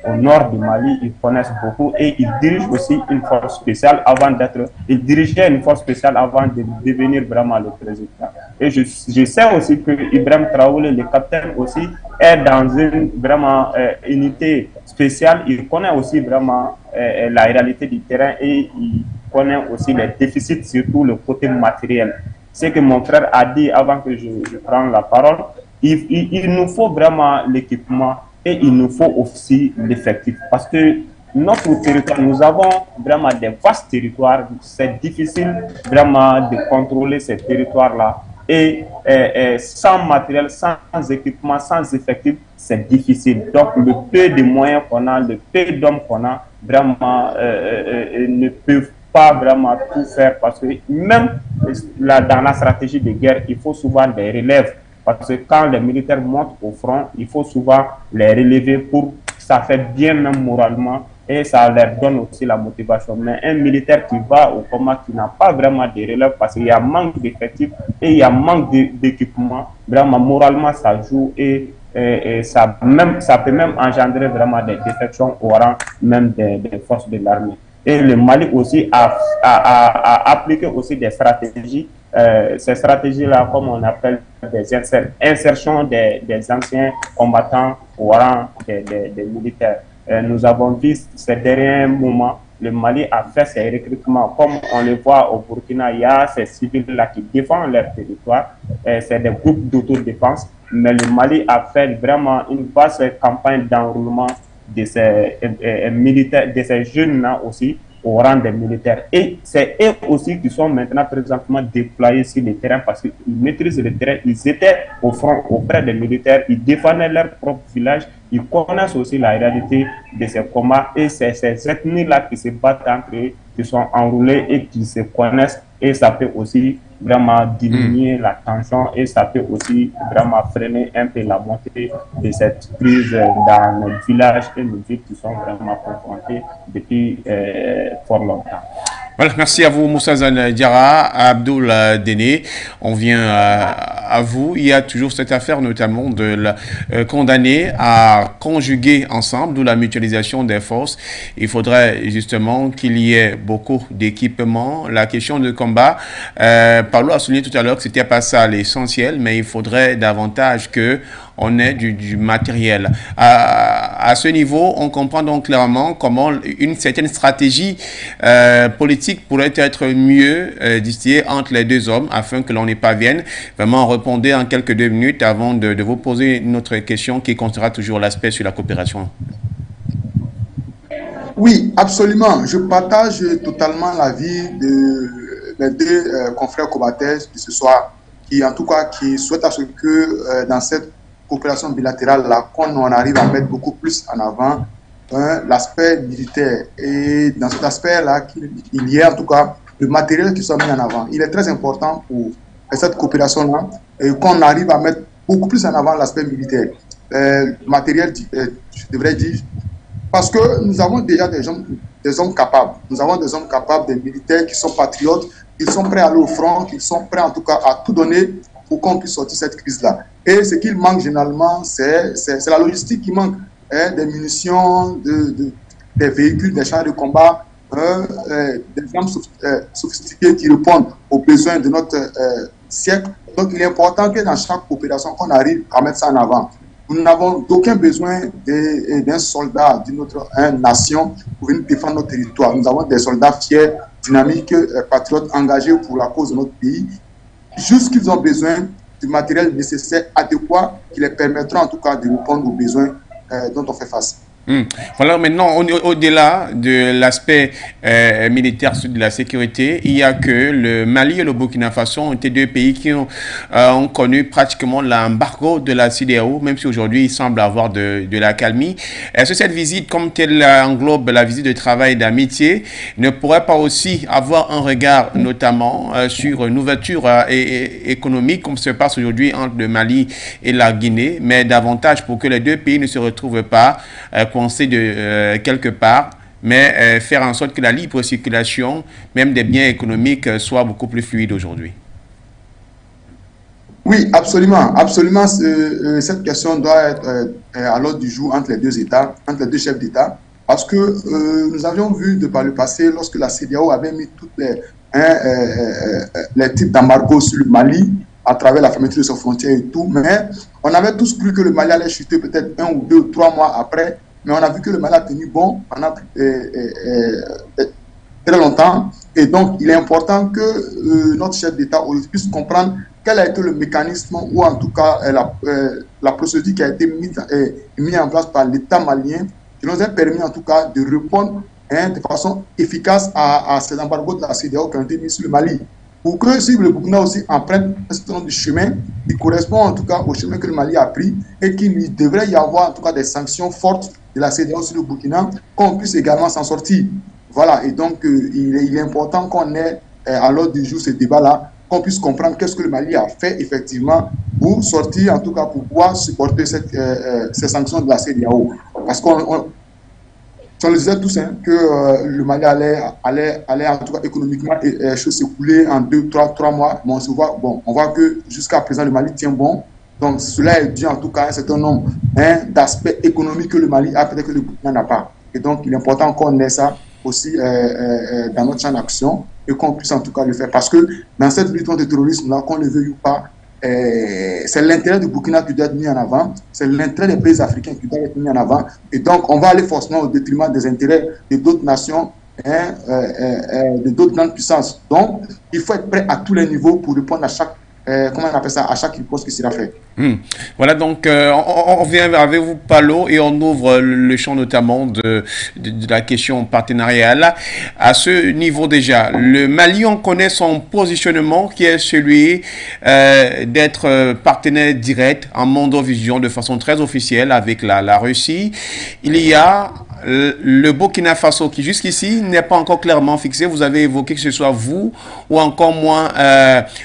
au nord du Mali. Ils connaissent beaucoup et il dirige aussi une force spéciale il dirigeait une force spéciale avant de devenir vraiment le président. Et je sais aussi que Ibrahim Traoré, le capitaine aussi, est dans une vraiment unité spéciale. Il connaît aussi vraiment la réalité du terrain et il connaît aussi les déficits, surtout le côté matériel. Ce que mon frère a dit avant que je prenne la parole, il nous faut vraiment l'équipement et il nous faut aussi l'effectif. Parce que notre territoire, nous avons vraiment des vastes territoires. C'est difficile vraiment de contrôler ces territoires-là Et sans matériel, sans équipement, sans effectifs, c'est difficile. Donc, le peu de moyens qu'on a, le peu d'hommes qu'on a, vraiment, ne peuvent pas vraiment tout faire parce que même dans la stratégie de guerre, il faut souvent des relèves. Parce que quand les militaires montent au front, il faut souvent les relever pour ça fait bien même moralement et ça leur donne aussi la motivation. Mais un militaire qui va au combat, qui n'a pas vraiment de relève parce qu'il y a manque d'effectifs et il y a manque d'équipement, vraiment moralement ça joue et ça peut même engendrer vraiment des défections au rang même des forces de l'armée. Et le Mali aussi a appliqué aussi des stratégies. Ces stratégies-là, comme on appelle des insertions des anciens combattants au rang des militaires. Nous avons vu ces derniers moments, le Mali a fait ses recrutements. Comme on le voit au Burkina, il y a ces civils-là qui défendent leur territoire. C'est des groupes d'autodéfense. Mais le Mali a fait vraiment une vaste campagne d'enrôlement de ces militaires, de ces jeunes-là aussi, au rang des militaires. Et c'est eux aussi qui sont maintenant présentement déployés sur le terrain parce qu'ils maîtrisent le terrain. Ils étaient au front auprès des militaires, ils défendaient leur propre village, ils connaissent aussi la réalité de ces combats et c'est ces ethnies-là qui se battent entre eux, qui sont enrôlés et qui se connaissent et ça peut aussi vraiment diminuer la tension et ça peut aussi vraiment freiner un peu la montée de cette crise dans nos villages et nos villes qui sont vraiment confrontés depuis fort longtemps. Voilà, merci à vous Moussa Zane Diarra, Abdoul Déné. On vient à vous. Il y a toujours cette affaire notamment de condamner à conjuguer ensemble, d'où la mutualisation des forces. Il faudrait justement qu'il y ait beaucoup d'équipements. La question de combat, Paulo a souligné tout à l'heure que c'était pas ça l'essentiel, mais il faudrait davantage que on ait du matériel. À ce niveau, on comprend donc clairement comment une certaine stratégie politique pourrait être mieux distillée entre les deux hommes afin que l'on n'y parvienne. Vraiment, répondez en quelques 2 minutes avant de vous poser notre question qui concernera toujours l'aspect sur la coopération. Oui, absolument. Je partage totalement l'avis des deux confrères combattants de ce soir qui, en tout cas, qui souhaitent à ce que dans cette coopération bilatérale, là, qu'on arrive à mettre beaucoup plus en avant l'aspect militaire. Et dans cet aspect-là, qu'il y ait en tout cas le matériel qui soit mis en avant. Il est très important pour cette coopération-là qu'on arrive à mettre beaucoup plus en avant l'aspect militaire. Matériel, je devrais dire, parce que nous avons déjà des hommes capables. Nous avons des hommes capables, des militaires qui sont patriotes, qui sont prêts à aller au front, qui sont prêts en tout cas à tout donner pour qu'on puisse sortir cette crise-là. Et ce qu'il manque généralement, c'est la logistique qui manque. Des munitions, des véhicules, des chars de combat, des armes sophistiquées qui répondent aux besoins de notre siècle. Donc il est important que dans chaque coopération, qu'on arrive à mettre ça en avant. Nous n'avons aucun besoin d'un soldat d'une autre nation pour venir défendre notre territoire. Nous avons des soldats fiers, dynamiques, patriotes, engagés pour la cause de notre pays. Juste qu'ils ont besoin du matériel nécessaire, adéquat, qui les permettra en tout cas de répondre aux besoins dont on fait face. Voilà, maintenant, au-delà de l'aspect militaire de la sécurité, il y a que le Mali et le Burkina Faso ont été 2 pays qui ont connu pratiquement l'embargo de la CEDEAO, même si aujourd'hui il semble avoir de la calmie. Est-ce que cette visite, comme telle englobe la visite de travail d'amitié, ne pourrait pas aussi avoir un regard notamment sur une ouverture économique, comme se passe aujourd'hui entre le Mali et la Guinée, mais davantage pour que les 2 pays ne se retrouvent pas coincés de quelque part, mais faire en sorte que la libre circulation, même des biens économiques, soit beaucoup plus fluide aujourd'hui? Oui, absolument. Absolument, cette question doit être à l'ordre du jour entre les deux États, entre les deux chefs d'État, parce que nous avions vu de par le passé, lorsque la CEDEAO avait mis toutes les types d'embargo sur le Mali, à travers la fermeture de ses frontières et tout, mais on avait tous cru que le Mali allait chuter peut-être 1 ou 2 ou 3 mois après, mais on a vu que le Mali a tenu bon pendant très longtemps. Et donc, il est important que notre chef d'État puisse comprendre quel a été le mécanisme ou en tout cas la procédure qui a été mise en place par l'État malien, qui nous a permis en tout cas de répondre de façon efficace à ces embargos de la CEDEAO qui ont été mis sur le Mali. pour que si le Burkina aussi emprunte un certain nombre de chemins qui correspond en tout cas au chemin que le Mali a pris et qu'il devrait y avoir en tout cas des sanctions fortes de la CEDEAO sur le Burkina, qu'on puisse également s'en sortir. Voilà, et donc il est important qu'on ait à l'ordre du jour ce débat-là, qu'on puisse comprendre qu'est-ce que le Mali a fait effectivement pour sortir, en tout cas pour pouvoir supporter ces sanctions de la CEDEAO. Parce qu'on le disait tous hein, que le Mali allait en tout cas économiquement s'écouler en 2-3 mois. Bon, on voit que jusqu'à présent le Mali tient bon. Donc cela est dû en tout cas à un certain nombre d'aspects économiques que le Mali a, peut-être que le Burkina n'a pas. Et donc il est important qu'on ait ça aussi dans notre champ d'action et qu'on puisse en tout cas le faire. Parce que dans cette lutte contre le terrorisme-là, qu'on le veuille ou pas, c'est l'intérêt du Burkina qui doit être mis en avant, c'est l'intérêt des pays africains qui doit être mis en avant. Et donc, on va aller forcément au détriment des intérêts de d'autres nations, de d'autres grandes puissances. Donc, il faut être prêt à tous les niveaux pour répondre à chaque comment on appelle ça, à chaque riposte qui sera faite. Voilà, donc on vient avec vous, Palo, et on ouvre le champ notamment de la question partenariale. À ce niveau déjà, le Mali, on connaît son positionnement qui est celui d'être partenaire direct en mondovision de façon très officielle avec la Russie. Il y a le Burkina Faso qui jusqu'ici n'est pas encore clairement fixé. Vous avez évoqué que ce soit vous ou encore moi,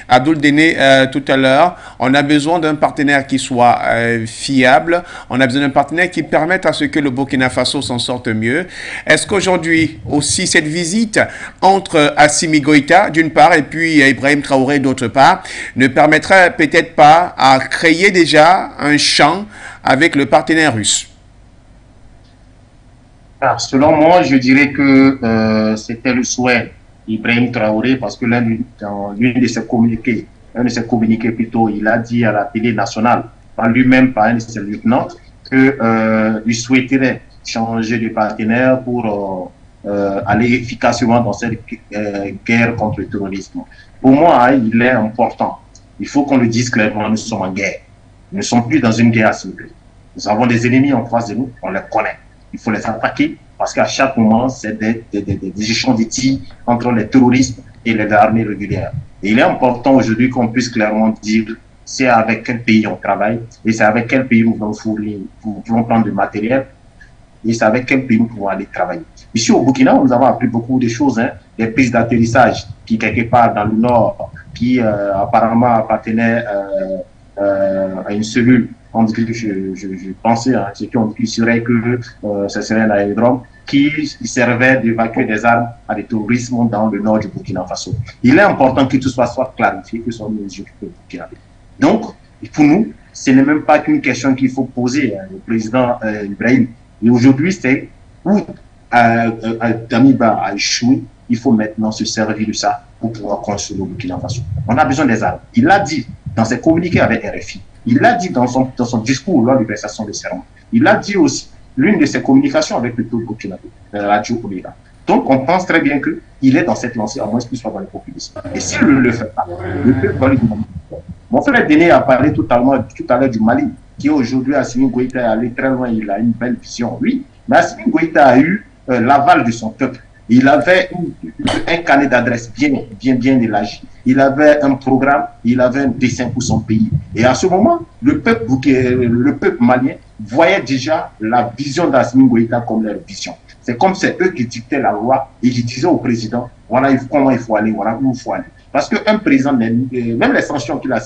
Abdoul Déné, tout à l'heure. On a besoin d'un partenaire qui soit fiable. On a besoin d'un partenaire qui permette à ce que le Burkina Faso s'en sorte mieux. Est-ce qu'aujourd'hui aussi cette visite entre Assimi Goïta d'une part et puis Ibrahim Traoré d'autre part ne permettrait peut-être pas à créer déjà un champ avec le partenaire russe? Alors, selon moi, je dirais que c'était le souhait d'Ibrahim Traoré parce que dans l'une de ses communiqués plutôt, il a dit à la télé nationale, par lui-même, par un de ses lieutenants, qu'il souhaiterait changer de partenaire pour aller efficacement dans cette guerre contre le terrorisme. Pour moi, il est important. Il faut qu'on le dise clairement, nous sommes en guerre. Nous ne sommes plus dans une guerre asymétrique. Nous avons des ennemis en face de nous, on les connaît. Il faut les attaquer parce qu'à chaque moment, c'est des échanges de tirs entre les terroristes et les armées régulières. Et il est important aujourd'hui qu'on puisse clairement dire c'est avec quel pays on travaille et c'est avec quel pays nous pouvons prendre du matériel et c'est avec quel pays nous pouvons aller travailler. Ici au Burkina, nous avons appris beaucoup de choses, des pistes d'atterrissage qui quelque part dans le nord, qui apparemment appartenaient à une cellule. Je pensais, ceux qui ont dit qu'il serait que ce serait un aérodrome qui servait d'évacuer des armes à des terroristes dans le nord du Burkina Faso. Il est important que tout soit clarifié, que ce soit mesure du Burkina. Donc, pour nous, ce n'est même pas qu'une question qu'il faut poser au président Ibrahim. Et aujourd'hui, c'est où Damiba a échoué, il faut maintenant se servir de ça pour pouvoir construire le Burkina Faso. On a besoin des armes. Il l'a dit dans ses communiqués avec RFI. Il l'a dit dans son discours lors de la prestation de serment. Il l'a dit aussi l'une de ses communications avec le peuple burkinabé, la radio Omega. Donc, on pense très bien qu'il est dans cette lancée, à moins qu'il soit dans le populisme. Et s'il ne le fait pas, le peuple va lui demander. Mon frère Déné a parlé tout à l'heure du Mali, qui aujourd'hui, Assimi Goïta est allé très loin, il a une belle vision, oui. Mais Assimi Goïta a eu l'aval de son peuple. Il avait un carnet d'adresses bien élargi. Il avait un programme, il avait un dessin pour son pays. Et à ce moment, le peuple malien voyait déjà la vision d'Assimi Goïta comme leur vision. C'est comme c'est eux qui dictaient la loi et qui disaient au président, voilà comment il faut aller, voilà où il faut aller. Parce qu'un président, même les sanctions qu'il a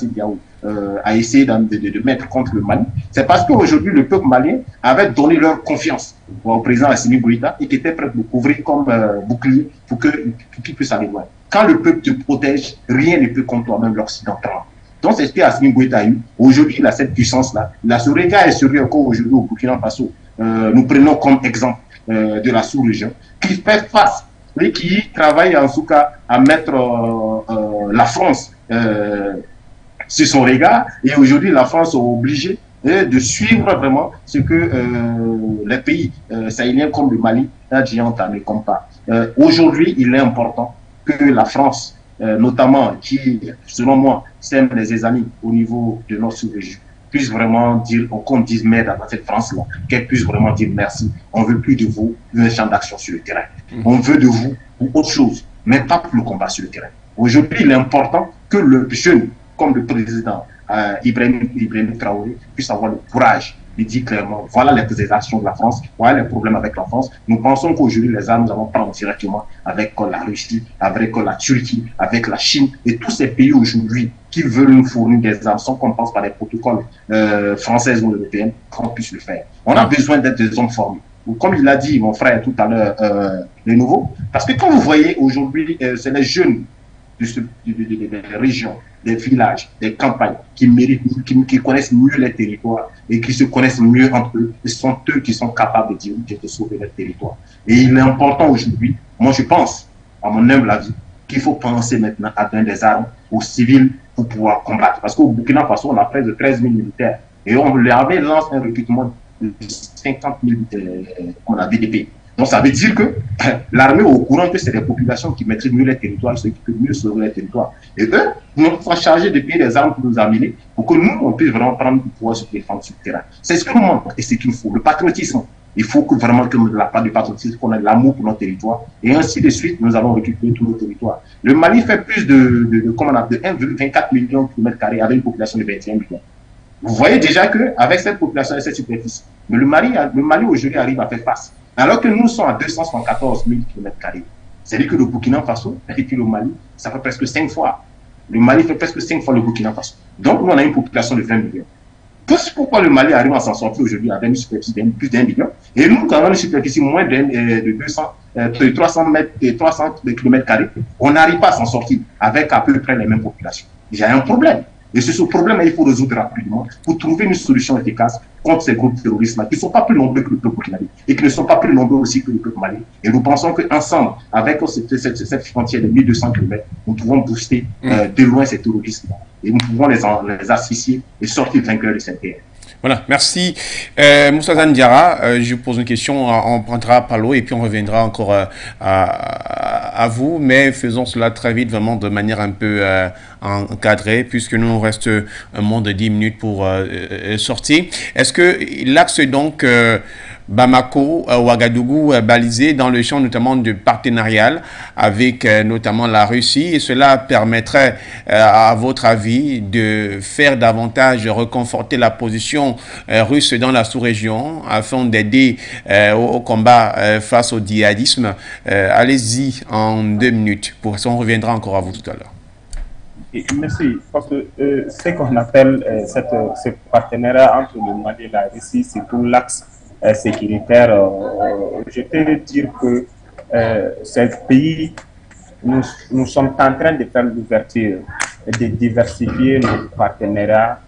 essayé de mettre contre le Mali, c'est parce qu'aujourd'hui, le peuple malien avait donné leur confiance au président Assimi Goïta et qui était prêt à le couvrir comme bouclier pour qu'il puisse aller loin. Quand le peuple te protège, rien ne peut contre toi-même l'Occidental. Donc, c'est ce qu'Assimi Goïta a eu. Aujourd'hui, il a cette puissance-là. Ce regard est sur lui encore aujourd'hui au Burkina Faso. Nous prenons comme exemple de la sous-région qui fait face et qui travaille en tout cas à mettre la France sur son regard. Et aujourd'hui, la France est obligée de suivre vraiment ce que les pays sahéliens comme le Mali ont entamé comme pas. Aujourd'hui, il est important que la France, notamment qui, selon moi, sème les amis au niveau de notre sous-région, puisse vraiment dire, qu'on dise merde à cette France-là, qu'elle puisse vraiment dire merci. On ne veut plus de vous un champ d'action sur le terrain. On veut de vous pour autre chose, mais pas pour le combat sur le terrain. Aujourd'hui, il est important que le jeune, comme le président Ibrahim Traoré, puisse avoir le courage de dire clairement, voilà les actions de la France, voilà les problèmes avec la France. Nous pensons qu'aujourd'hui, les armes, nous allons prendre directement avec la Russie, avec la Turquie, avec la Chine et tous ces pays aujourd'hui qui veulent nous fournir des armes sans qu'on passe par les protocoles français ou européens, qu'on puisse le faire. On a besoin d'être des hommes formés. Comme il l'a dit mon frère tout à l'heure, les nouveaux, parce que quand vous voyez aujourd'hui, c'est les jeunes des régions, des villages, des campagnes qui méritent, qui connaissent mieux les territoires et qui se connaissent mieux entre eux. Ce sont eux qui sont capables de diriger, de sauver les territoires. Et il est important aujourd'hui, moi je pense, à mon humble avis, qu'il faut penser maintenant à donner des armes aux civils pour pouvoir combattre. Parce qu'au Burkina Faso, on a près de 13 000 militaires. Et l'armée lance un recrutement de 50 000 VDP. Donc ça veut dire que l'armée est au courant que c'est des populations qui maîtrisent mieux les territoires, ceux qui peuvent mieux sauver les territoires. Et eux, nous sont chargés de payer des armes pour nous amener, pour que nous, on puisse vraiment prendre le pouvoir se défendre sur le terrain. C'est ce que nous manque et c'est qu'il faut. Le patriotisme. Il faut que vraiment que de la part du patriotisme, qu'on ait de l'amour pour notre territoire. Et ainsi de suite, nous allons récupérer tous nos territoires. Le Mali fait plus de 1,24 millions de kilomètres carrés avec une population de 21 millions. Vous voyez déjà qu'avec cette population et cette superficie, mais le Mali aujourd'hui arrive à faire face. Alors que nous sommes à 274 000 km². C'est-à-dire que le Burkina Faso et puis le Mali, ça fait presque 5 fois. Le Mali fait presque 5 fois le Burkina Faso. Donc, nous, on a une population de 20 millions. Pourquoi le Mali arrive à s'en sortir aujourd'hui avec une superficie de plus d'1 million? Et nous, quand on a une superficie moins de 300 km², on n'arrive pas à s'en sortir avec à peu près les mêmes populations. Il y a un problème. Et c'est ce problème il faut résoudre rapidement pour trouver une solution efficace contre ces groupes terroristes-là, qui ne sont pas plus nombreux que le peuple burkinabé et qui ne sont pas plus nombreux aussi que le peuple malien. Et nous pensons qu'ensemble, avec cette frontière de 1200 km, nous pouvons booster de loin ces terroristes-là. Et nous pouvons les asphyxier et sortir vainqueurs de cette guerre. Voilà, merci. Moussa Zandiara, je vous pose une question, on prendra Palo et puis on reviendra encore à vous, mais faisons cela très vite, vraiment de manière un peu encadrée, puisque nous reste un moins de 10 minutes pour sortir. Est-ce que l'axe donc Bamako, Ouagadougou, balisé dans le champ notamment de partenariat avec notamment la Russie, et cela permettrait, à votre avis, de faire davantage reconforter la position russe dans la sous-région afin d'aider au combat face au djihadisme? Allez-y en 2 minutes, pour ça on reviendra encore à vous tout à l'heure. Merci, parce que ce qu'on appelle ce partenariat entre le Mali et la Russie, c'est tout l'axe sécuritaire. Je peux dire que ces pays, nous sommes en train de faire l'ouverture, de diversifier nos partenariats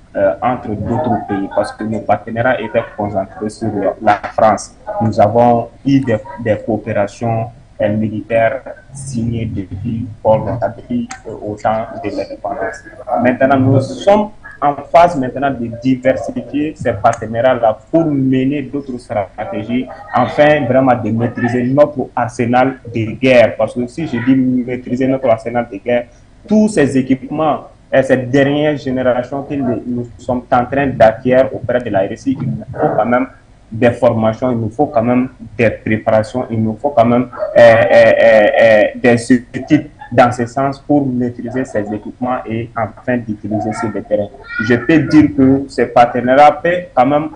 entre d'autres pays, parce que nos partenariats étaient concentrés sur la France. Nous avons eu des coopérations militaires signées depuis au temps de l'indépendance. Maintenant, nous sommes en phase maintenant de diversifier ces partenariats-là pour mener d'autres stratégies, afin vraiment de maîtriser notre arsenal de guerre. Parce que si je dis maîtriser notre arsenal de guerre, tous ces équipements et cette dernière génération que nous sommes en train d'acquérir auprès de la Russie, il nous faut quand même des formations, il nous faut quand même des préparations, il nous faut quand même des équipes dans ce sens pour maîtriser ces équipements et enfin d'utiliser sur le terrain. Je peux dire que ces partenariats peuvent quand même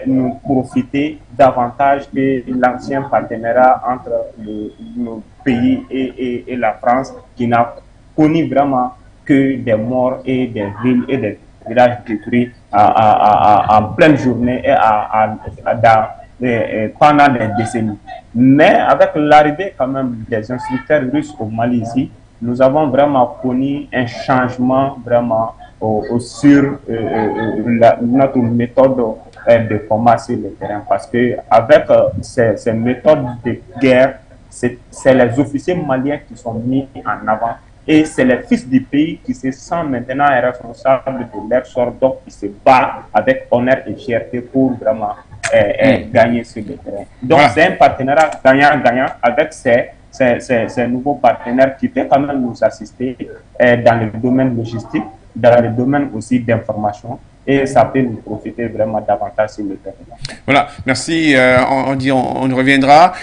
nous profiter davantage que l'ancien partenariat entre nos pays et la France, qui n'a connu vraiment que des morts et des villes et des villages détruits en pleine journée et pendant des décennies. Mais avec l'arrivée quand même des instructeurs russes au Mali ici, nous avons vraiment connu un changement vraiment sur notre méthode de combat sur le terrain, parce que avec ces méthodes de guerre, c'est les officiers maliens qui sont mis en avant. Et c'est les fils du pays qui se sentent maintenant responsables de leur sort, donc ils se battent avec honneur et fierté pour vraiment gagner sur le terrain. Donc c'est un partenariat gagnant-gagnant avec ces nouveaux partenaires qui peuvent quand même nous assister dans le domaine logistique, dans le domaine aussi d'information, et ça peut nous profiter vraiment davantage sur le terrain. Voilà, merci. On y reviendra.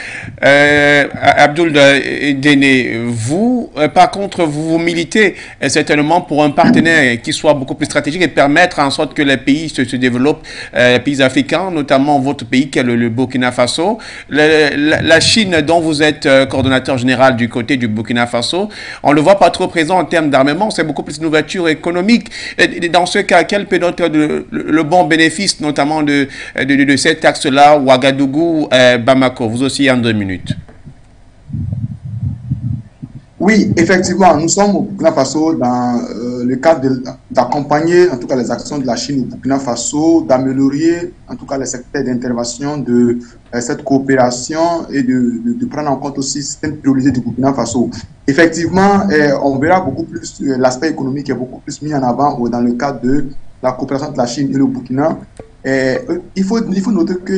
Abdoul Déné, vous, par contre, vous militez certainement pour un partenaire qui soit beaucoup plus stratégique et permettre en sorte que les pays se développent, les pays africains, notamment votre pays qui est le Burkina Faso. La Chine, dont vous êtes coordonnateur général du côté du Burkina Faso, on ne le voit pas trop présent en termes d'armement, c'est beaucoup plus une ouverture économique. Et dans ce cas, quel peut être le bon bénéfice, notamment de cet axe-là, Ouagadougou, Bamako? Vous aussi en 2 minutes. Oui, effectivement, nous sommes au Burkina Faso dans le cadre d'accompagner en tout cas les actions de la Chine au Burkina Faso, d'améliorer en tout cas les secteurs d'intervention de cette coopération et de prendre en compte aussi certaines priorités du Burkina Faso. Effectivement, on verra beaucoup plus l'aspect économique est beaucoup plus mis en avant dans le cadre de la coopération de la Chine et le Burkina. Il faut noter que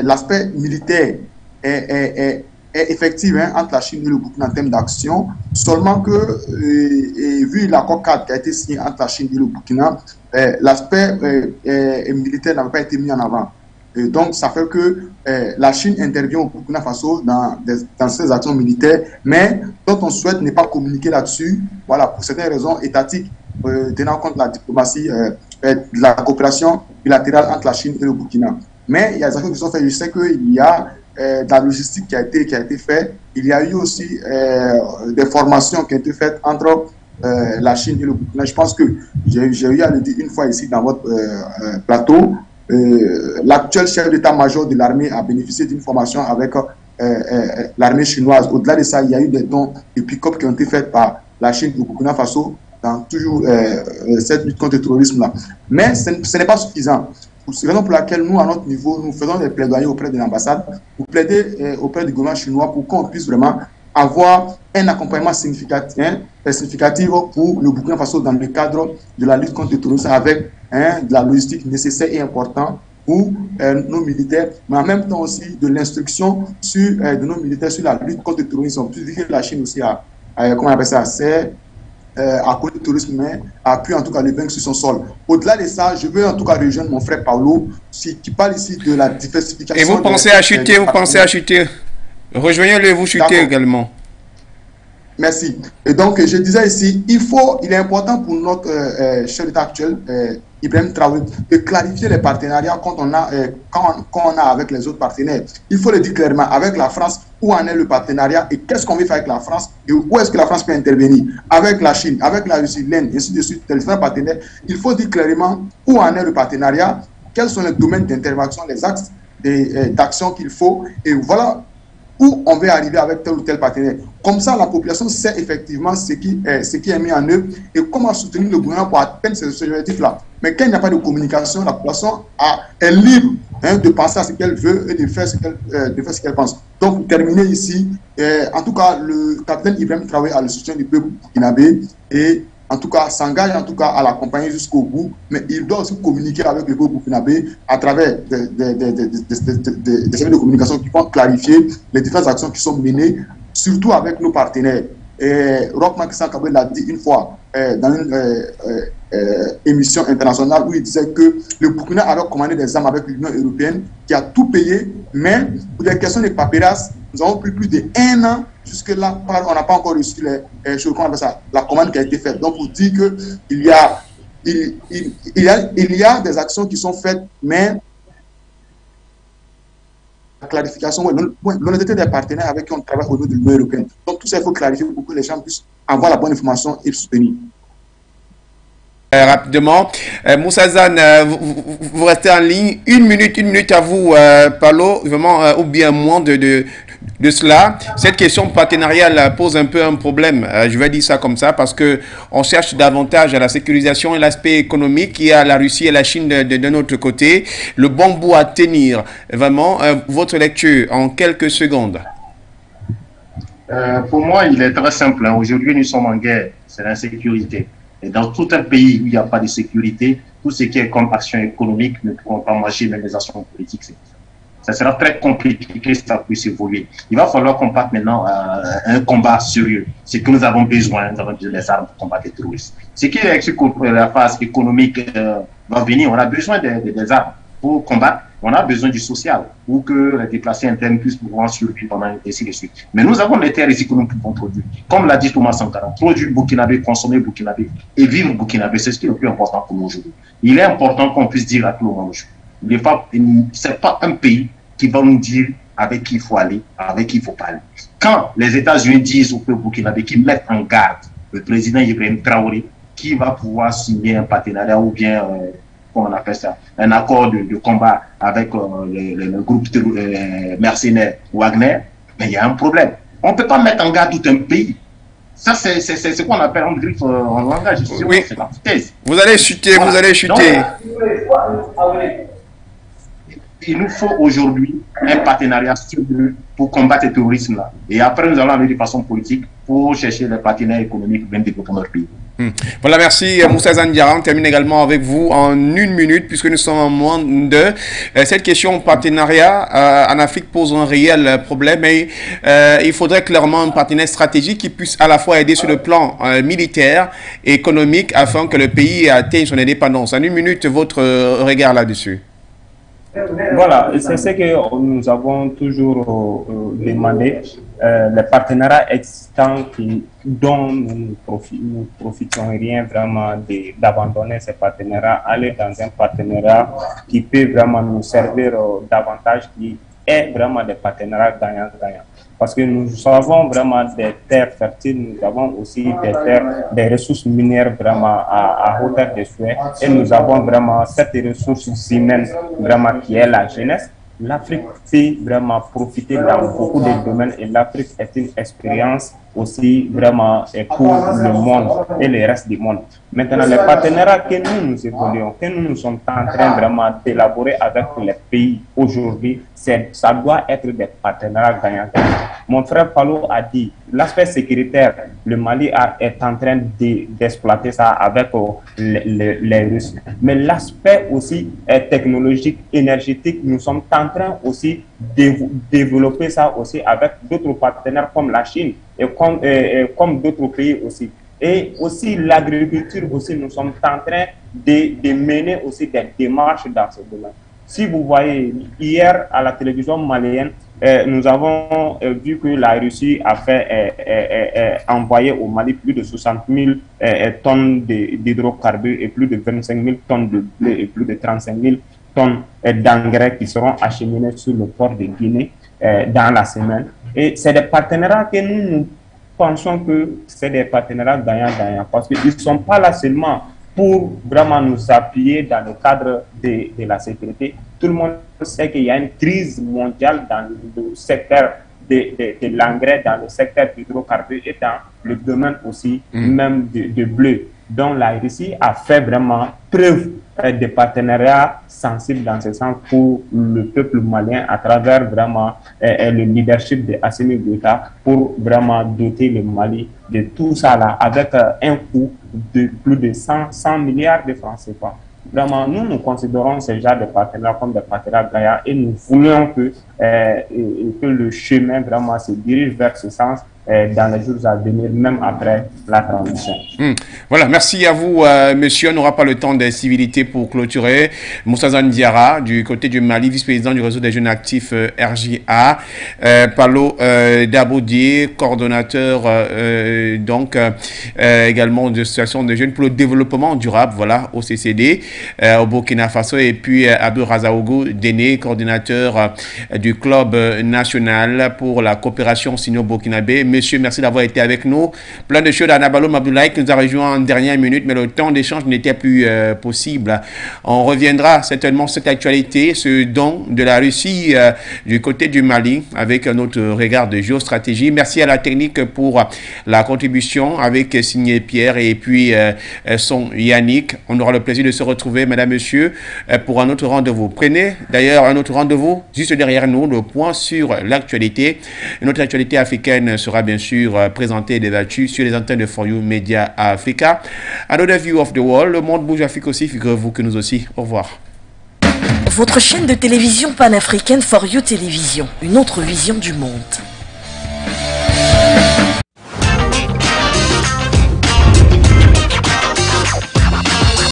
l'aspect militaire est effectif entre la Chine et le Burkina en termes d'action, seulement que, vu l'accord cadre qui a été signé entre la Chine et le Burkina, l'aspect militaire n'avait pas été mis en avant. Et donc, ça fait que la Chine intervient au Burkina Faso dans ses actions militaires, mais dont on souhaite ne pas communiquer là-dessus, voilà, pour certaines raisons étatiques, tenant compte de la diplomatie, de la coopération bilatérale entre la Chine et le Burkina. Mais il y a des actions qui sont faites. Je sais qu'il y a de la logistique qui a été faite. Il y a eu aussi des formations qui ont été faites entre la Chine et le Burkina. Je pense que j'ai eu à le dire une fois ici dans votre plateau. L'actuel chef d'état-major de l'armée a bénéficié d'une formation avec l'armée chinoise. Au-delà de ça, il y a eu des dons et pick-up qui ont été faits par la Chine et le Burkina Faso dans toujours cette lutte contre le terrorisme-là. Mais ce n'est pas suffisant. C'est la raison pour laquelle nous, à notre niveau, nous faisons des plaidoyers auprès de l'ambassade pour plaider auprès du gouvernement chinois pour qu'on puisse vraiment avoir un accompagnement significatif pour le Burkina Faso dans le cadre de la lutte contre le terrorisme avec de la logistique nécessaire et importante pour nos militaires, mais en même temps aussi de l'instruction de nos militaires sur la lutte contre le terrorisme. Puisque la Chine aussi a comment on appelle ça, à cause du tourisme, mais a pu en tout cas le vaincre sur son sol. Au-delà de ça, je veux en tout cas rejoindre mon frère Paulo qui parle ici de la diversification. Et vous pensez à chuter, Rejoignez-le, vous chutez également. Merci. Et donc, je disais ici, il est important pour notre chef d'État actuel, Ibrahim Traoré, de clarifier les partenariats quand on a avec les autres partenaires. Il faut le dire clairement, avec la France, où en est le partenariat et qu'est-ce qu'on veut faire avec la France et où est-ce que la France peut intervenir. Avec la Chine, avec la Russie, l'Inde, ainsi de suite, les différents partenaires. Il faut dire clairement où en est le partenariat, quels sont les domaines d'intervention, les axes d'action qu'il faut, et voilà où on veut arriver avec tel ou tel partenaire. Comme ça, la population sait effectivement ce qui est mis en œuvre et comment soutenir le gouvernement pour atteindre ces objectifs-là. Mais quand il n'y a pas de communication, la population est libre de penser à ce qu'elle veut et de faire ce qu'elle pense. Donc, pour terminer ici, en tout cas, le capitaine Ibrahim Traoré a le soutien du peuple burkinabé et en tout cas, s'engage en tout cas à l'accompagner jusqu'au bout, mais il doit aussi communiquer avec le peuple burkinabé à travers des services de communication qui vont clarifier les différentes actions qui sont menées, surtout avec nos partenaires. Roch Marc Christian Kabore l'a dit une fois dans une émission internationale où il disait que le Burkina avait commandé des armes avec l'Union européenne qui a tout payé, mais pour des questions de paperasse, nous avons pris plus d'1 an. Jusque-là, on n'a pas encore reçu la commande qui a été faite. Donc, pour dire qu'il y a des actions qui sont faites, mais la clarification, l'honnêteté des partenaires avec qui on travaille au niveau de l'Union européenne. Donc, tout ça, il faut clarifier pour que les gens puissent avoir la bonne information et soutenir. Rapidement, Moussa Zane, vous restez en ligne. Une minute à vous, Paulo, vraiment, ou bien moins de cela. Cette question partenariale pose un peu un problème. Je vais dire ça comme ça parce que on cherche davantage à la sécurisation et l'aspect économique. Il y a la Russie et la Chine de notre côté. Le bon bout à tenir. Vraiment, votre lecture en quelques secondes. Pour moi, il est très simple. Aujourd'hui, nous sommes en guerre. C'est l'insécurité. Et dans tout un pays où il n'y a pas de sécurité, tout ce qui est comme action économique ne pourront pas marcher, même les actions politiques. Ça sera très compliqué que ça puisse évoluer. Il va falloir qu'on parte maintenant à un combat sérieux. C'est que nous avons besoin des armes pour combattre les terroristes. Ce qui est la phase économique va venir. On a besoin des armes pour combattre. On a besoin du social pour que les déplacés internes puissent pouvoir survivre pendant ainsi de suite. Mais nous avons les terres ici que nous pouvons produire. Comme l'a dit Thomas Sankara, produire burkinabé, consommer burkinabé et vivre burkinabé, c'est ce qui est le plus important pour nous aujourd'hui. Il est important qu'on puisse dire à tout le monde aujourd'hui. Ce n'est pas un pays qui va nous dire avec qui il faut aller, avec qui il ne faut pas aller. Quand les États-Unis disent au peuple burkinabé qu'ils mettent en garde le président Ibrahim Traoré, qui va pouvoir signer un partenariat ou bien, comment on appelle ça, un accord de combat avec le groupe mercenaire Wagner, mais il y a un problème. On ne peut pas mettre en garde tout un pays. Ça, c'est ce qu'on appelle en griffe en langage. Oui. C'est la thèse. Vous allez chuter, voilà. Vous allez chuter. Donc, il nous faut aujourd'hui un partenariat sérieux pour combattre le terrorisme-là. Et après, nous allons aller de façon politique pour chercher les partenaires économiques pour développer notre pays. Voilà, merci Moussa Zandiara. On termine également avec vous en 1 minute, puisque nous sommes en moins de... Cette question partenariat en Afrique pose un réel problème et il faudrait clairement un partenaire stratégique qui puisse à la fois aider sur le plan militaire et économique afin que le pays atteigne son indépendance. En 1 minute, votre regard là-dessus. Voilà, c'est ce que nous avons toujours demandé, les partenariats existants dont nous ne profitons rien vraiment d'abandonner ces partenariats, aller dans un partenariat qui peut vraiment nous servir davantage, qui est vraiment des partenariats gagnants-gagnants. Parce que nous avons vraiment des terres fertiles, nous avons aussi des ressources minières vraiment à hauteur de souhait et nous avons vraiment cette ressource humaine vraiment qui est la jeunesse. L'Afrique peut vraiment profiter dans beaucoup de domaines et l'Afrique est une expérience aussi vraiment pour le monde et le reste du monde. Maintenant, les partenariats que nous évoluons, que nous sommes en train vraiment d'élaborer avec les pays aujourd'hui, ça doit être des partenariats gagnants-gagnants. Mon frère Palo a dit, l'aspect sécuritaire, le Mali est en train d'exploiter ça avec les Russes. Mais l'aspect aussi technologique, énergétique, nous sommes en train aussi de développer ça aussi avec d'autres partenaires comme la Chine et comme d'autres pays aussi. Et aussi l'agriculture aussi, nous sommes en train de mener aussi des démarches dans ce domaine. Si vous voyez, hier à la télévision malienne, nous avons vu que la Russie a envoyé au Mali plus de 60 000 tonnes d'hydrocarbures et plus de 25 000 tonnes de blé et plus de 35 000 tonnes d'engrais qui seront acheminés sur le port de Guinée dans la semaine. Et c'est des partenariats que nous pensons que c'est des partenariats gagnants-gagnants parce qu'ils ne sont pas là seulement pour vraiment nous appuyer dans le cadre de la sécurité. Tout le monde sait qu'il y a une crise mondiale dans le secteur de l'engrais, dans le secteur de l'hydrocarbure et dans le domaine aussi même de bleu. Donc la Russie a fait vraiment preuve de partenariats sensibles dans ce sens pour le peuple malien à travers vraiment le leadership de Assimi Goïta pour vraiment doter le Mali de tout ça là avec un coût de plus de 100 milliards de francs CFA. Vraiment, nous considérons ce genre de partenariats comme des partenariats gagnants et nous voulons que le chemin vraiment se dirige vers ce sens dans les jours à venir, même après la transition. Voilà, merci à vous, monsieur. On n'aura pas le temps des civilités pour clôturer. Moussa Zandiara, du côté du Mali, vice-président du réseau des jeunes actifs RJA. Palo Dabodier, coordonnateur également de l'association des jeunes pour le développement durable, voilà, au CCD, au Burkina Faso. Et puis Abou Razaougou Déné, coordinateur du club national pour la coopération sino-burkinabé. Monsieur, merci d'avoir été avec nous. Plein de choses d'Anabalo Mabdoulaye qui nous a rejoint en dernière minute, mais le temps d'échange n'était plus possible. On reviendra certainement sur cette actualité, ce don de la Russie du côté du Mali, avec notre regard de géostratégie. Merci à la technique pour la contribution avec signé Pierre et puis son Yannick. On aura le plaisir de se retrouver, mesdames, messieurs, pour un autre rendez-vous. Prenez d'ailleurs un autre rendez-vous juste derrière nous, le point sur l'actualité. Notre actualité africaine sera bien sûr présentée et débattue sur les antennes de For You Media Africa. Another view of the world. Le monde bouge, Afrique aussi. Figurez-vous que nous aussi. Au revoir. Votre chaîne de télévision panafricaine For You Télévision. Une autre vision du monde.